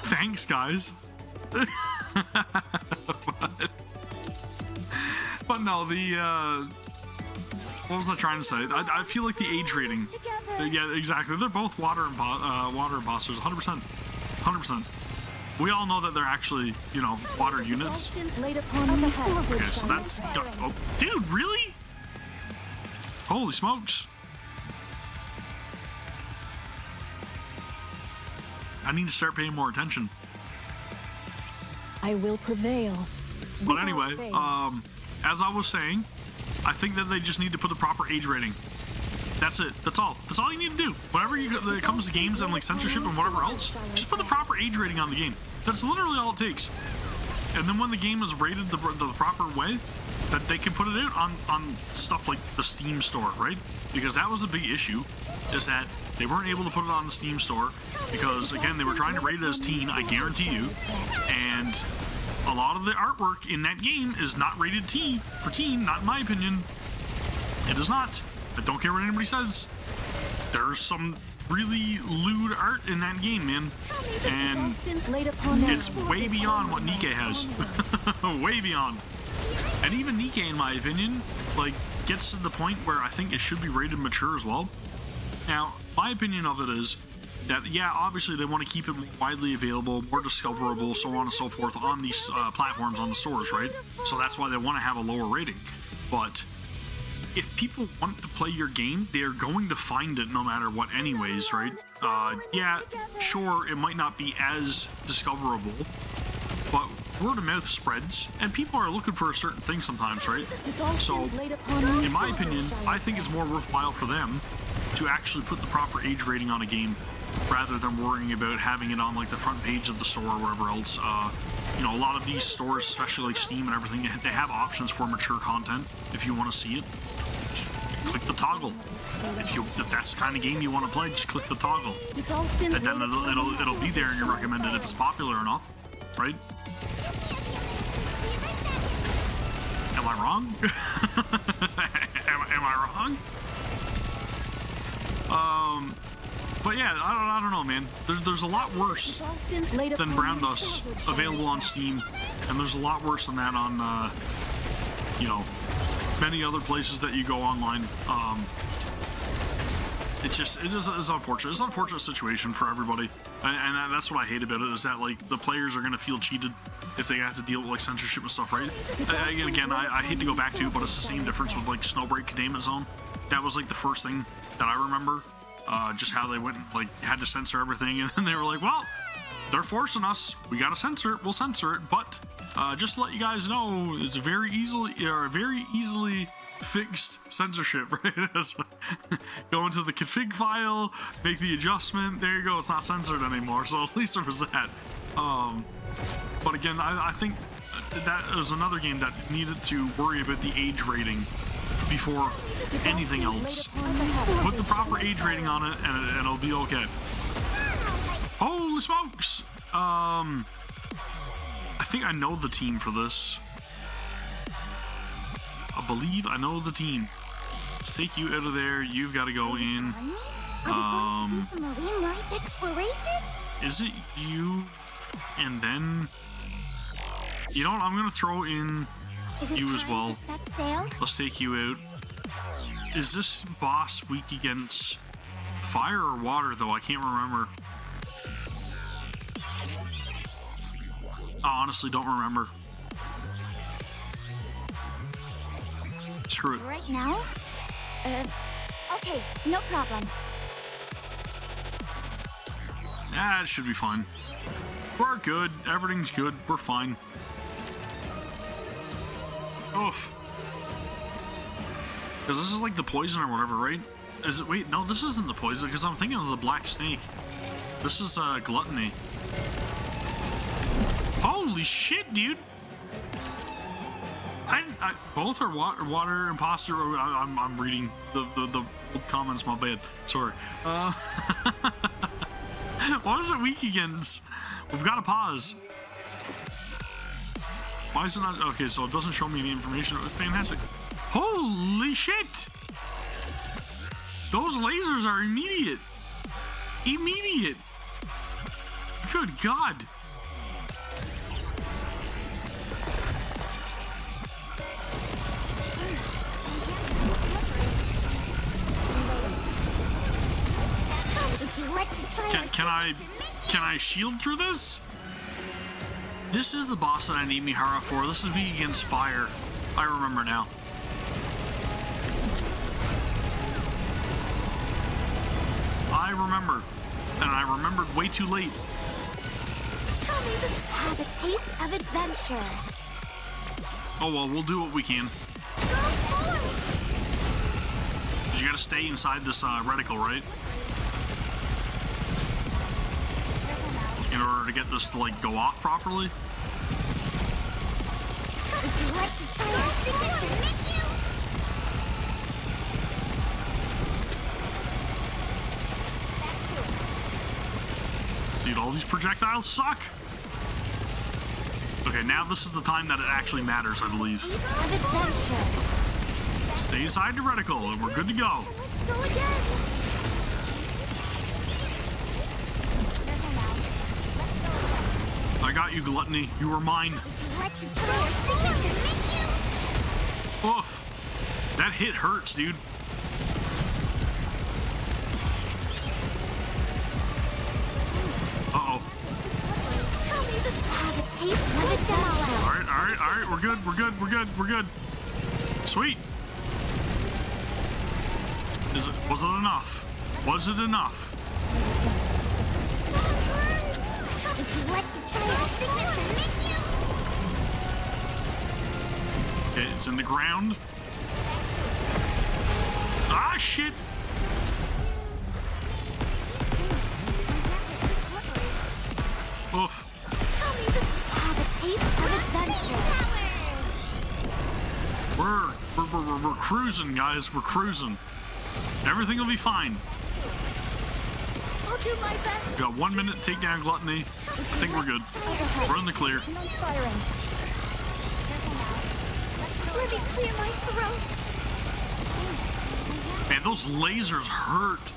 Thanks, guys. but no, what was I trying to say? I feel like the age rating. Yeah, exactly. They're both water imposters, 100%. 100%. We all know that they're actually, you know, water units. Okay, so that's... Oh, dude, really? Holy smokes. I need to start paying more attention.
I will prevail.
But anyway, as I was saying, I think that they just need to put the proper age rating. That's it. That's all. That's all you need to do. Whenever it comes to games and like censorship and whatever else, just put the proper age rating on the game. That's literally all it takes. And then when the game is rated the proper way, that they can put it out on stuff like the Steam store, right? Because that was a big issue, is that they weren't able to put it on the Steam store because, again, they were trying to rate it as teen, I guarantee you, and a lot of the artwork in that game is not rated T for teen, not in my opinion. It is not. I don't care what anybody says. There's some really lewd art in that game, man, and it's way beyond what NIKKE has. Way beyond. And even NIKKE, in my opinion, like, gets to the point where I think it should be rated mature as well. Now, my opinion of it is that, yeah, obviously they want to keep it more widely available, more discoverable, so on and so forth on these platforms, on the stores, right? So that's why they want to have a lower rating. But if people want to play your game, they're going to find it no matter what anyways, right? Yeah, sure, it might not be as discoverable, but word of mouth spreads, and people are looking for a certain thing sometimes, right? So, in my opinion, I think it's more worthwhile for them to actually put the proper age rating on a game rather than worrying about having it on like the front page of the store or wherever else. You know, a lot of these stores, especially like Steam and everything, they have options for mature content if you want to see it. Just click the toggle. If that's the kind of game you want to play, just click the toggle, and then it'll be there and you're recommended if it's popular enough, right? Am I wrong? am I wrong? But yeah, I don't know, man. There's a lot worse than Brown Dust available on Steam, and there's a lot worse than that on, you know, many other places that you go online. It's unfortunate. It's an unfortunate situation for everybody, and that's what I hate about it, is that like the players are gonna feel cheated if they have to deal with like censorship and stuff, right? Again, I hate to go back to it, but it's the same difference with like Snowbreak Containment Zone. That was like the first thing that I remember, just how they went and like had to censor everything, and then they were like, well, they're forcing us, we gotta censor it, we'll censor it, but just to let you guys know, it's a very easily fixed censorship, right? Go into the config file, make the adjustment, there you go, it's not censored anymore, so at least there was that. But again, I think that was another game that needed to worry about the age rating before anything else. Put the proper age rating on it and it'll be okay. Holy smokes! I think I know the team for this. I believe I know the team. Let's take you out of there. You've got to go in. Is it you? And then, you know what? I'm gonna throw in you as well. Let's take you out. Is this boss weak against fire or water, though? I can't remember. I honestly don't remember. Screw it.
Right now? Okay, no problem.
Yeah, it should be fine. We're good. Everything's good. We're fine. Oof. Because this is like the poison or whatever, right? Is it? Wait, no, this isn't the poison, because I'm thinking of the black snake. This is gluttony. Holy shit, dude! Both are water imposter. I'm reading the comments. My bad. Sorry. What is it weak against? We've got to pause. Why is it not? Okay, so it doesn't show me any information. Fantastic. Holy shit! Those lasers are immediate. Immediate. Good God. Can I shield through this? This is the boss that I need Mihara for. This is weak against fire. I remember now. I remember. And I remembered way too late.
Tell me this. Have a taste of adventure.
Oh well, we'll do what we can.
Go forward.
You gotta stay inside this reticle, right? In order to get this to like go off properly.
Would you like to try our signature menu?
Dude, all these projectiles suck. Okay, now this is the time that it actually matters, I believe.
Of adventure.
Stay inside the reticle and we're good to go.
Let's go again.
I got you, Gluttony. You were mine.
Would you like to try our signature menu?
Oof. That hit hurts, dude. Uh-oh.
Tell me this. Have a taste of adventure.
All right. We're good. Sweet. Was it enough? Was it enough?
Would you like to try our signature menu?
Okay, it's in the ground. Ah, shit. Oof.
Tell me this. Have a taste of adventure.
We're cruising, guys. We're cruising. Everything will be fine.
I'll do my best.
We got 1 minute to take down Gluttony. I think we're good. We're in the clear.
I'm firing. Let me clear my throat.
Man, those lasers hurt.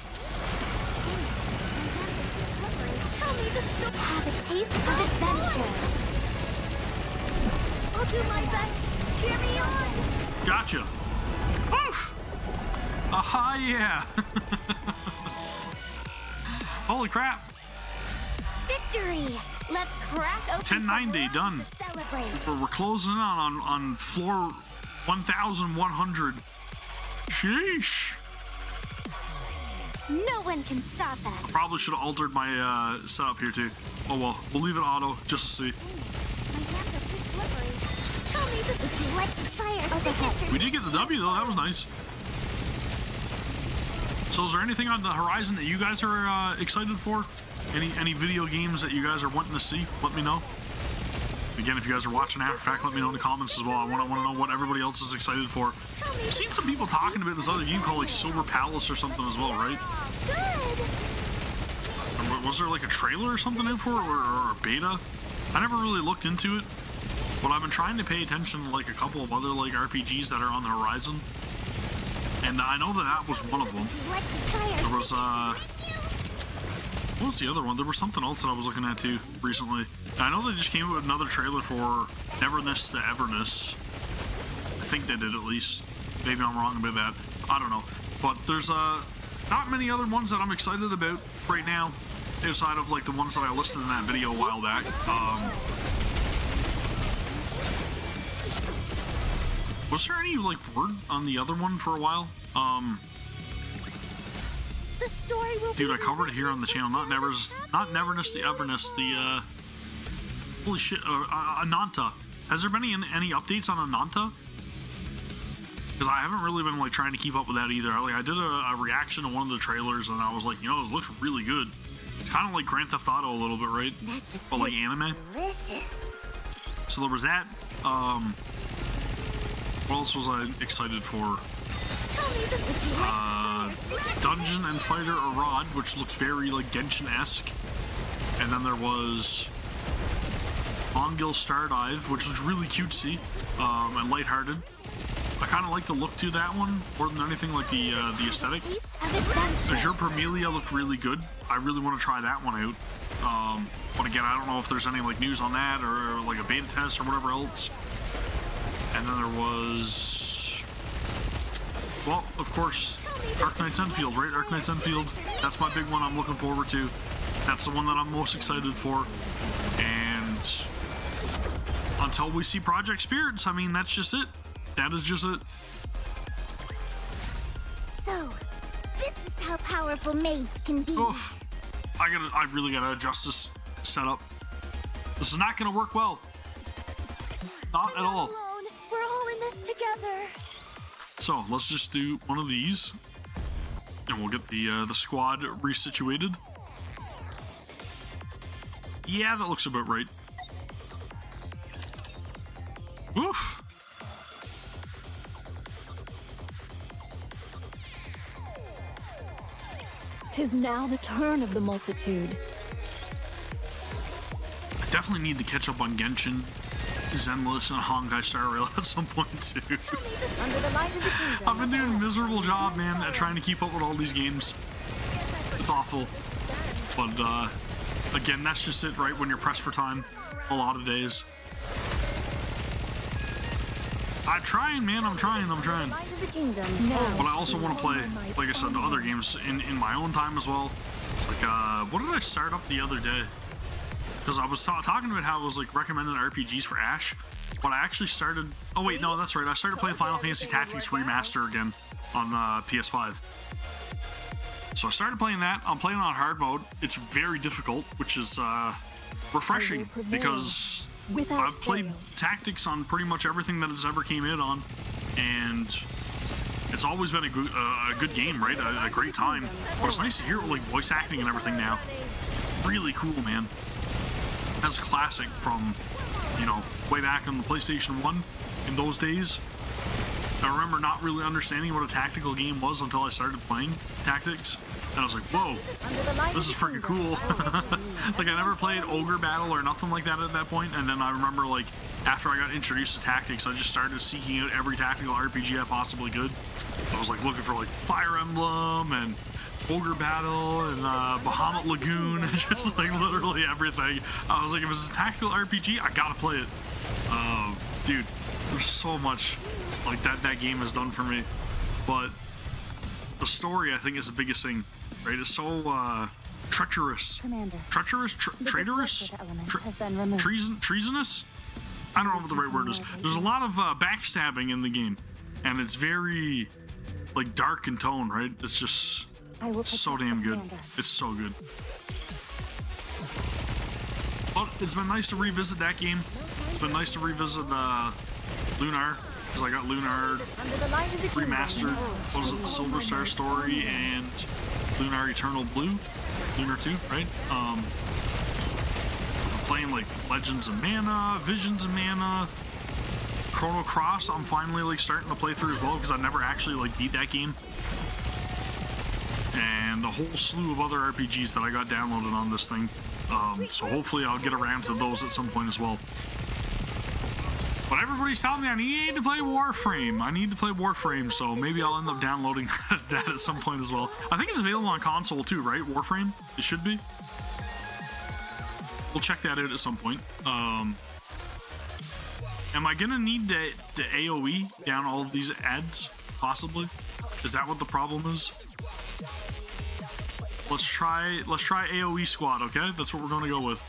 Tell me this. Have a taste of adventure. I'll do my best. Cheer me on.
Gotcha. Oof. Aha, yeah. Holy crap.
Victory. Let's crack open
1090
some
done.
rounds to celebrate.
We're closing in on floor 1100. Sheesh.
No one can stop us.
Probably should have altered my setup here too. Oh well, we'll leave it auto just to see.
My hands are too slippery. Tell me this. Would you like to try our signature?
We did get the W though, that was nice. So is there anything on the horizon that you guys are excited for? Any video games that you guys are wanting to see? Let me know. Again, if you guys are watching after fact, let me know in the comments as well. I want to know what everybody else is excited for. I've seen some people talking about this other game called like Silver Palace or something as well, right?
Good.
Or was there like a trailer or something in for it, or a beta? I never really looked into it, but I've been trying to pay attention to like a couple of other like RPGs that are on the horizon. And I know that was one of them.
Would you like to try our
There was what was the other one? There was something else that I was looking at too recently. I know they just came out with another trailer for Neverness to Everness. I think they did at least. Maybe I'm wrong about that. I don't know. But there's not many other ones that I'm excited about right now, outside of like the ones that I listed in that video a while back. Was there any like word on the other one for a while?
The story will
Dude, I covered it here on the channel. Not Neverness, the Everness, the holy shit, Ananta. Has there been any updates on Ananta? Because I haven't really been like trying to keep up with that either. I did a reaction to one of the trailers, and I was like, you know, this looks really good. It's kind of like Grand Theft Auto a little bit, right? But like anime.
delicious.
So there was that. What else was I excited for? Dungeon and Fighter Arad, which looked very like Genshin-esque. And then there was Mongil Stardive, which was really cutesy and lighthearted. I kind of like the look to that one more than anything, like the aesthetic. Azure Permelia looked really good. I really want to try that one out. But again, I don't know if there's any like news on that or like a beta test or whatever else. And then there was, well, of course, Arknight's Enfield, right? Arknight's Enfield. That's my big one I'm looking forward to. That's the one that I'm most excited for. And until we see Project Spirits, I mean, that's just it. That is just it.
So, this is how powerful maids can be.
Oof. I really gotta adjust this setup. This is not gonna work well. Not at all.
Alone. We're all in this together.
So let's just do one of these, and we'll get the squad resituated. Yeah, that looks about right. Oof.
'Tis now the turn of the multitude.
I definitely need to catch up on Genshin, Zenless, and Honkai Star Rail at some point too.
Under the light of the kingdom.
I've been doing a miserable job, man, at trying to keep up with all these games. It's awful. But again, that's just it, right? When you're pressed for time, a lot of days. I'm trying, man. I'm trying.
Light of the kingdom. Now.
But I also want to play, like I said, the other games in my own time as well. Like, what did I start up the other day? Because I was talking about how I was like recommending RPGs for Ash, but I actually started. Oh wait, no, that's right. I started playing Final Fantasy Tactics Remaster again on PS5. So I started playing that. I'm playing on hard mode. It's very difficult, which is refreshing because I've played Tactics on pretty much everything that it's ever came in on, and it's always been a good game, right? A great time. But it's nice to hear like voice acting and everything now. Really cool, man. That's a classic from, you know, way back on the PlayStation 1 in those days. I remember not really understanding what a tactical game was until I started playing Tactics. And I was like, whoa, this is freaking cool. Like, I never played Ogre Battle or nothing like that at that point. And then I remember, like, after I got introduced to Tactics, I just started seeking out every tactical RPG I possibly could. I was, like, looking for, like, Fire Emblem and Ogre Battle and Bahamut Lagoon and just, like, literally everything. I was like, if it's a tactical RPG, I gotta play it. Dude, there's so much, like, that game has done for me. But the story, I think, is the biggest thing, right? It's so treacherous.
Commander,
Treacherous? Traitorous? Treasonous? I don't know what the right word is. There's a lot of backstabbing in the game, and it's very, like, dark in tone, right? It's just so damn good. It's so good. But it's been nice to revisit that game. It's been nice to revisit Lunar, because I got Lunar remastered. What was it, the Silver Star Story and Lunar Eternal Blue? Lunar 2, right? I'm playing like Legends of Mana, Visions of Mana, Chrono Cross. I'm finally like starting to play through as well because I never actually like beat that game. And a whole slew of other RPGs that I got downloaded on this thing. So hopefully I'll get around to those at some point as well. But everybody's telling me I need to play Warframe. So maybe I'll end up downloading that at some point as well. I think it's available on console too, right? Warframe? It should be. We'll check that out at some point. Am I gonna need the AoE down all of these ads? Possibly. Is that what the problem is? Let's try AoE squad, okay? That's what we're gonna go with.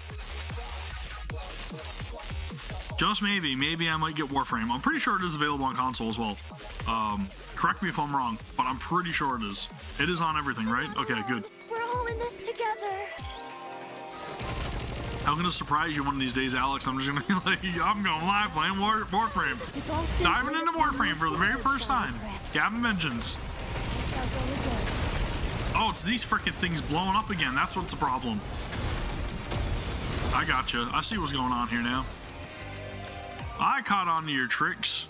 Just maybe I might get Warframe. I'm pretty sure it is available on console as well. Correct me if I'm wrong, but I'm pretty sure it is. It is on everything, right? Okay, good.
We're all in this together.
I'm gonna surprise you one of these days, Alex. I'm just gonna be like, I'm going live playing Warframe. Diving into Warframe for the very first time. Gavin mentions. Oh, it's these frickin' things blowing up again. That's what's the problem. I gotcha. I see what's going on here now. I caught on to your tricks.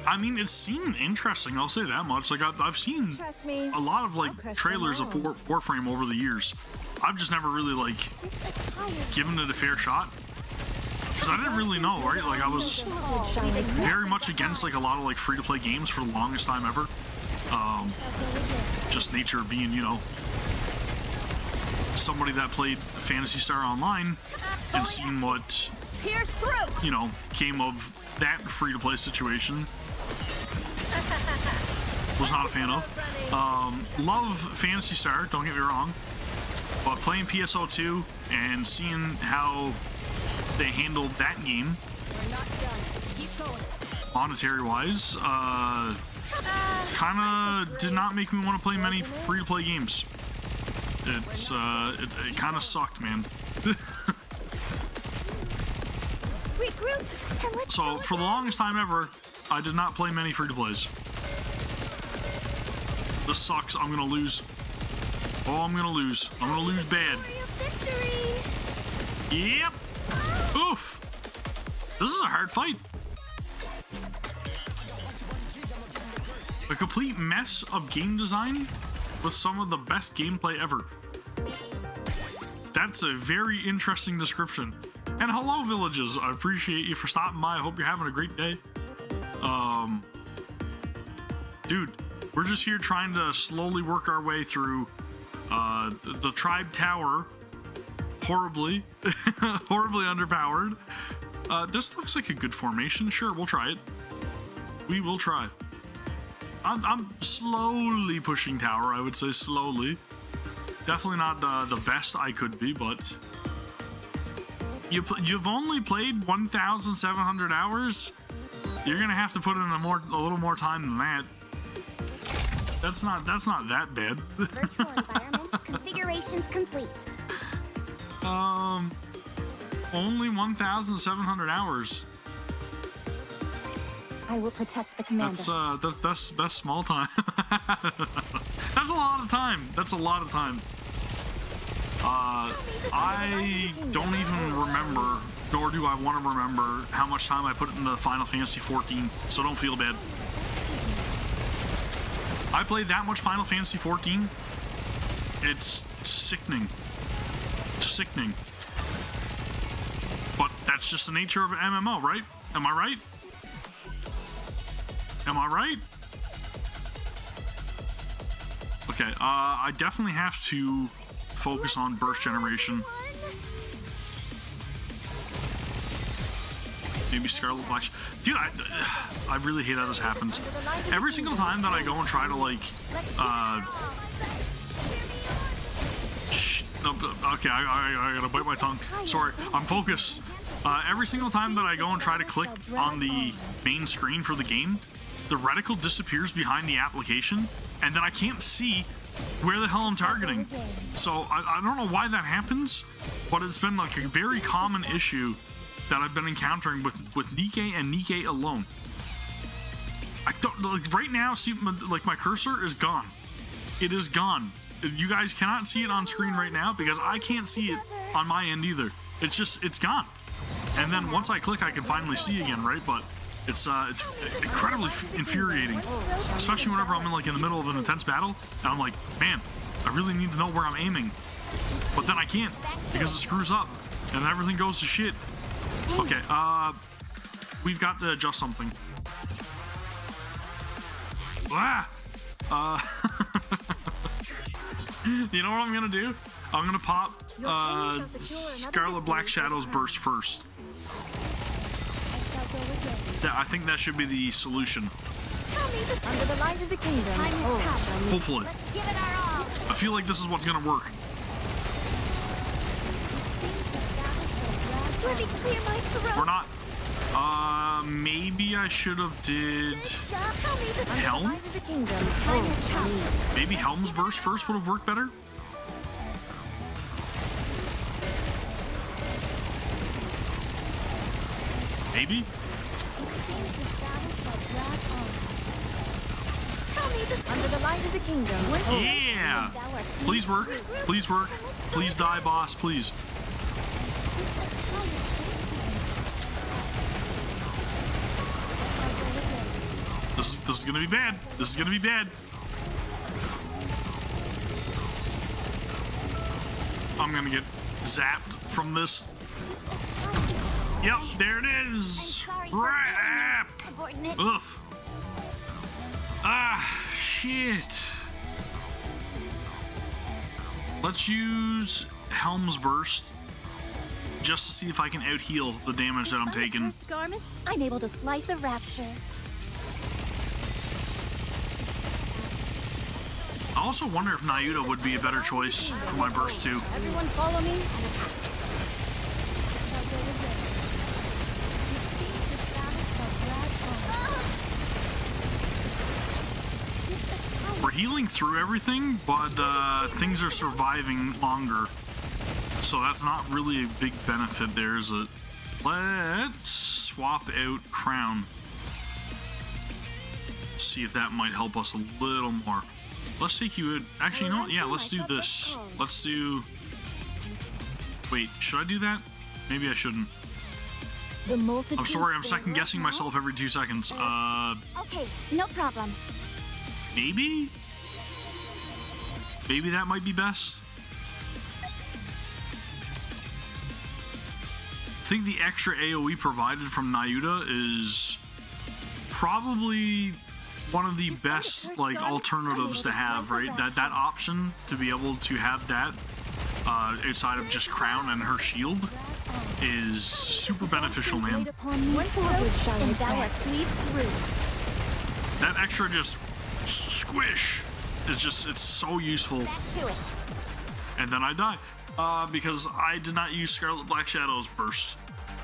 I mean, it seemed interesting, I'll say that much. Like, I've seen a lot of, like, trailers of Warframe over the years. I've just never really, like, given it a fair shot. Because I didn't really know, right? Like, I was very much against, like, a lot of, like, free-to-play games for the longest time ever. Just nature of being, you know, somebody that played Phantasy Star Online and seen what, you know, came of that free-to-play situation. Was not a fan of. Love Phantasy Star, don't get me wrong, but playing PSO2 and seeing how they handled that game monetary wise kind of did not make me want to play many free-to-play games. It kind of sucked, man. So for the longest time ever, I did not play many free-to-plays. This sucks. I'm gonna lose. Oh, I'm gonna lose. I'm gonna lose bad. Yep. Oof. This is a hard fight. A complete mess of game design with some of the best gameplay ever. That's a very interesting description. And hello, villages. I appreciate you for stopping by. I hope you're having a great day. Dude, we're just here trying to slowly work our way through the Tribe Tower. Horribly, horribly underpowered. This looks like a good formation. Sure, we'll try it. We will try. I'm slowly pushing tower, I would say slowly. Definitely not the best I could be, but you've only played 1,700 hours. You're gonna have to put in a little more time than that. That's not that bad.
Virtual environment configurations complete.
Only 1,700 hours.
I will protect the commander.
That's small time. That's a lot of time. That's a lot of time. I don't even remember, nor do I want to remember how much time I put into Final Fantasy 14, so don't feel bad. I played that much Final Fantasy 14. It's sickening. Sickening. But that's just the nature of an MMO, right? Am I right? Am I right? Okay, I definitely have to focus on burst generation. Maybe Scarlet Black. Dude, I really hate how this happens. Every single time that I go and try to, like, okay, I gotta bite my tongue. Sorry, I'm focused. Every single time that I go and try to click on the main screen for the game, the reticle disappears behind the application, and then I can't see where the hell I'm targeting. So I don't know why that happens, but it's been like a very common issue that I've been encountering with NIKKE and NIKKE alone. I don't, like, right now, see, like, my cursor is gone. It is gone. You guys cannot see it on screen right now because I can't see it on my end either. It's gone. And then once I click, I can finally see again, right? But it's incredibly infuriating, especially whenever I'm in the middle of an intense battle and I'm like, man, I really need to know where I'm aiming, but then I can't because it screws up and everything goes to shit. Okay, we've got to adjust something. Ah! You know what I'm gonna do? I'm gonna pop Scarlet Black Shadow's burst first. Yeah, I think that should be the solution.
Tell me the
Under the light of the kingdom.
time has come.
Hopefully.
Let's give it our all.
I feel like this is what's gonna work.
Let me clear my throat.
We're not. Maybe I should have did
Tell me the
Helm?
Light of the kingdom.
time has come.
Maybe Helm's Burst first would have worked better. Maybe.
Tell me the
Under the light of the kingdom.
Yeah. Please work. Please work. Please die, boss. Please. This is gonna be bad. This is gonna be bad. I'm gonna get zapped from this. Yep, there it is.
sorry for
Rap.
subordinate.
Ugh. Ah, shit. Let's use Helm's Burst just to see if I can out heal the damage that I'm taking.
Uncursed garments, I'm able to slice a rapture.
I also wonder if Nayuta would be a better choice for my burst too.
Everyone follow me.
We're healing through everything, but things are surviving longer. So that's not really a big benefit there, is it? Let's swap out Crown. See if that might help us a little more. Let's take you out. Actually, you know what? Yeah, let's do this. Let's do... Wait, should I do that? Maybe I shouldn't.
The multitude.
I'm sorry, I'm second guessing myself every 2 seconds.
Okay, no problem.
Maybe? Maybe that might be best. I think the extra AoE provided from Nayuta is probably one of the best like alternatives to have, right? That option to be able to have that outside of just Crown and her shield is super beneficial, man.
And thou art sleep through.
That extra just squish is just, it's so useful.
Back to it.
And then I die because I did not use Scarlet Black Shadow's burst,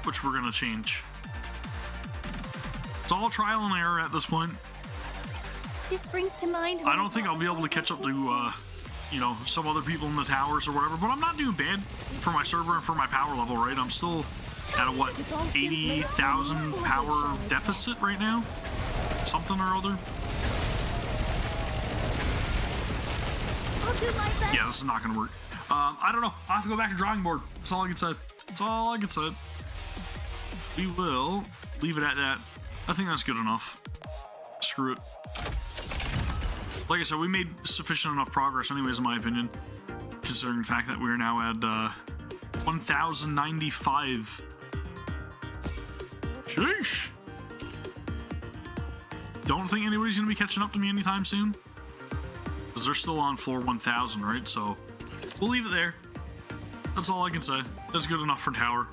which we're gonna change. It's all trial and error at this point.
This brings to mind.
I don't think I'll be able to catch up to you know, some other people in the towers or whatever, but I'm not doing bad for my server and for my power level, right? I'm still at a what, 80,000 power deficit right now, something or other.
I'll do my best.
Yeah, this is not gonna work. I don't know. I have to go back to drawing board. That's all I can say. That's all I can say. We will leave it at that. I think that's good enough. Screw it. Like I said, we made sufficient enough progress anyways, in my opinion, considering the fact that we're now at 1,095. Sheesh. Don't think anybody's gonna be catching up to me anytime soon, because they're still on floor 1,000, right? So we'll leave it there. That's all I can say. That's good enough for tower.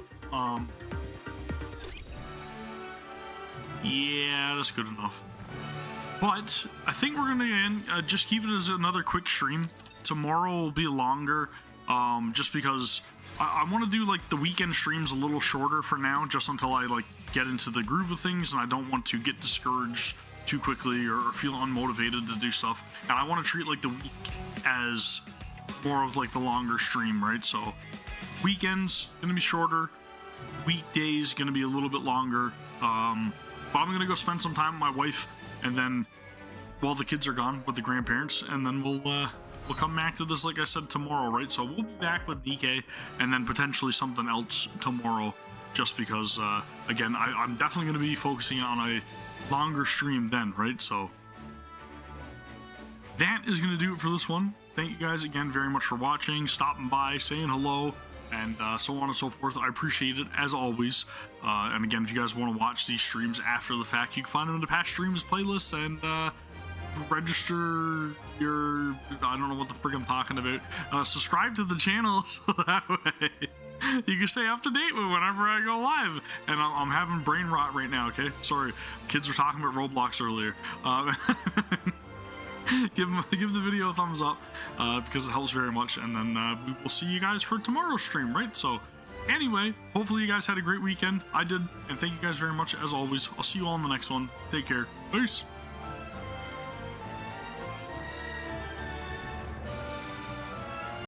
Yeah, that's good enough. But I think we're gonna just keep it as another quick stream. Tomorrow will be longer, just because I want to do like the weekend streams a little shorter for now, just until I like get into the groove of things, and I don't want to get discouraged too quickly or feel unmotivated to do stuff. And I want to treat like the week as more of like the longer stream, right? So weekends gonna be shorter, weekdays gonna be a little bit longer. But I'm gonna go spend some time with my wife, and then while the kids are gone with the grandparents, and then we'll come back to this, like I said, tomorrow, right? So we'll be back with NIKKE, and then potentially something else tomorrow, just because again, I'm definitely going to be focusing on a longer stream then, right? So that is going to do it for this one. Thank you guys again very much for watching, stopping by, saying hello, and so on and so forth. I appreciate it as always. And again, if you guys want to watch these streams after the fact, you can find them in the past streams playlist, and register your, I don't know what the frick I'm talking about, subscribe to the channel so that way you can stay up to date with whenever I go live. And I'm having brain rot right now, okay? Sorry, kids were talking about Roblox earlier. Give the video a thumbs up because it helps very much, and then we will see you guys for tomorrow's stream, right? So anyway, hopefully you guys had a great weekend. I did, and thank you guys very much as always. I'll see you all in the next one. Take care. Peace.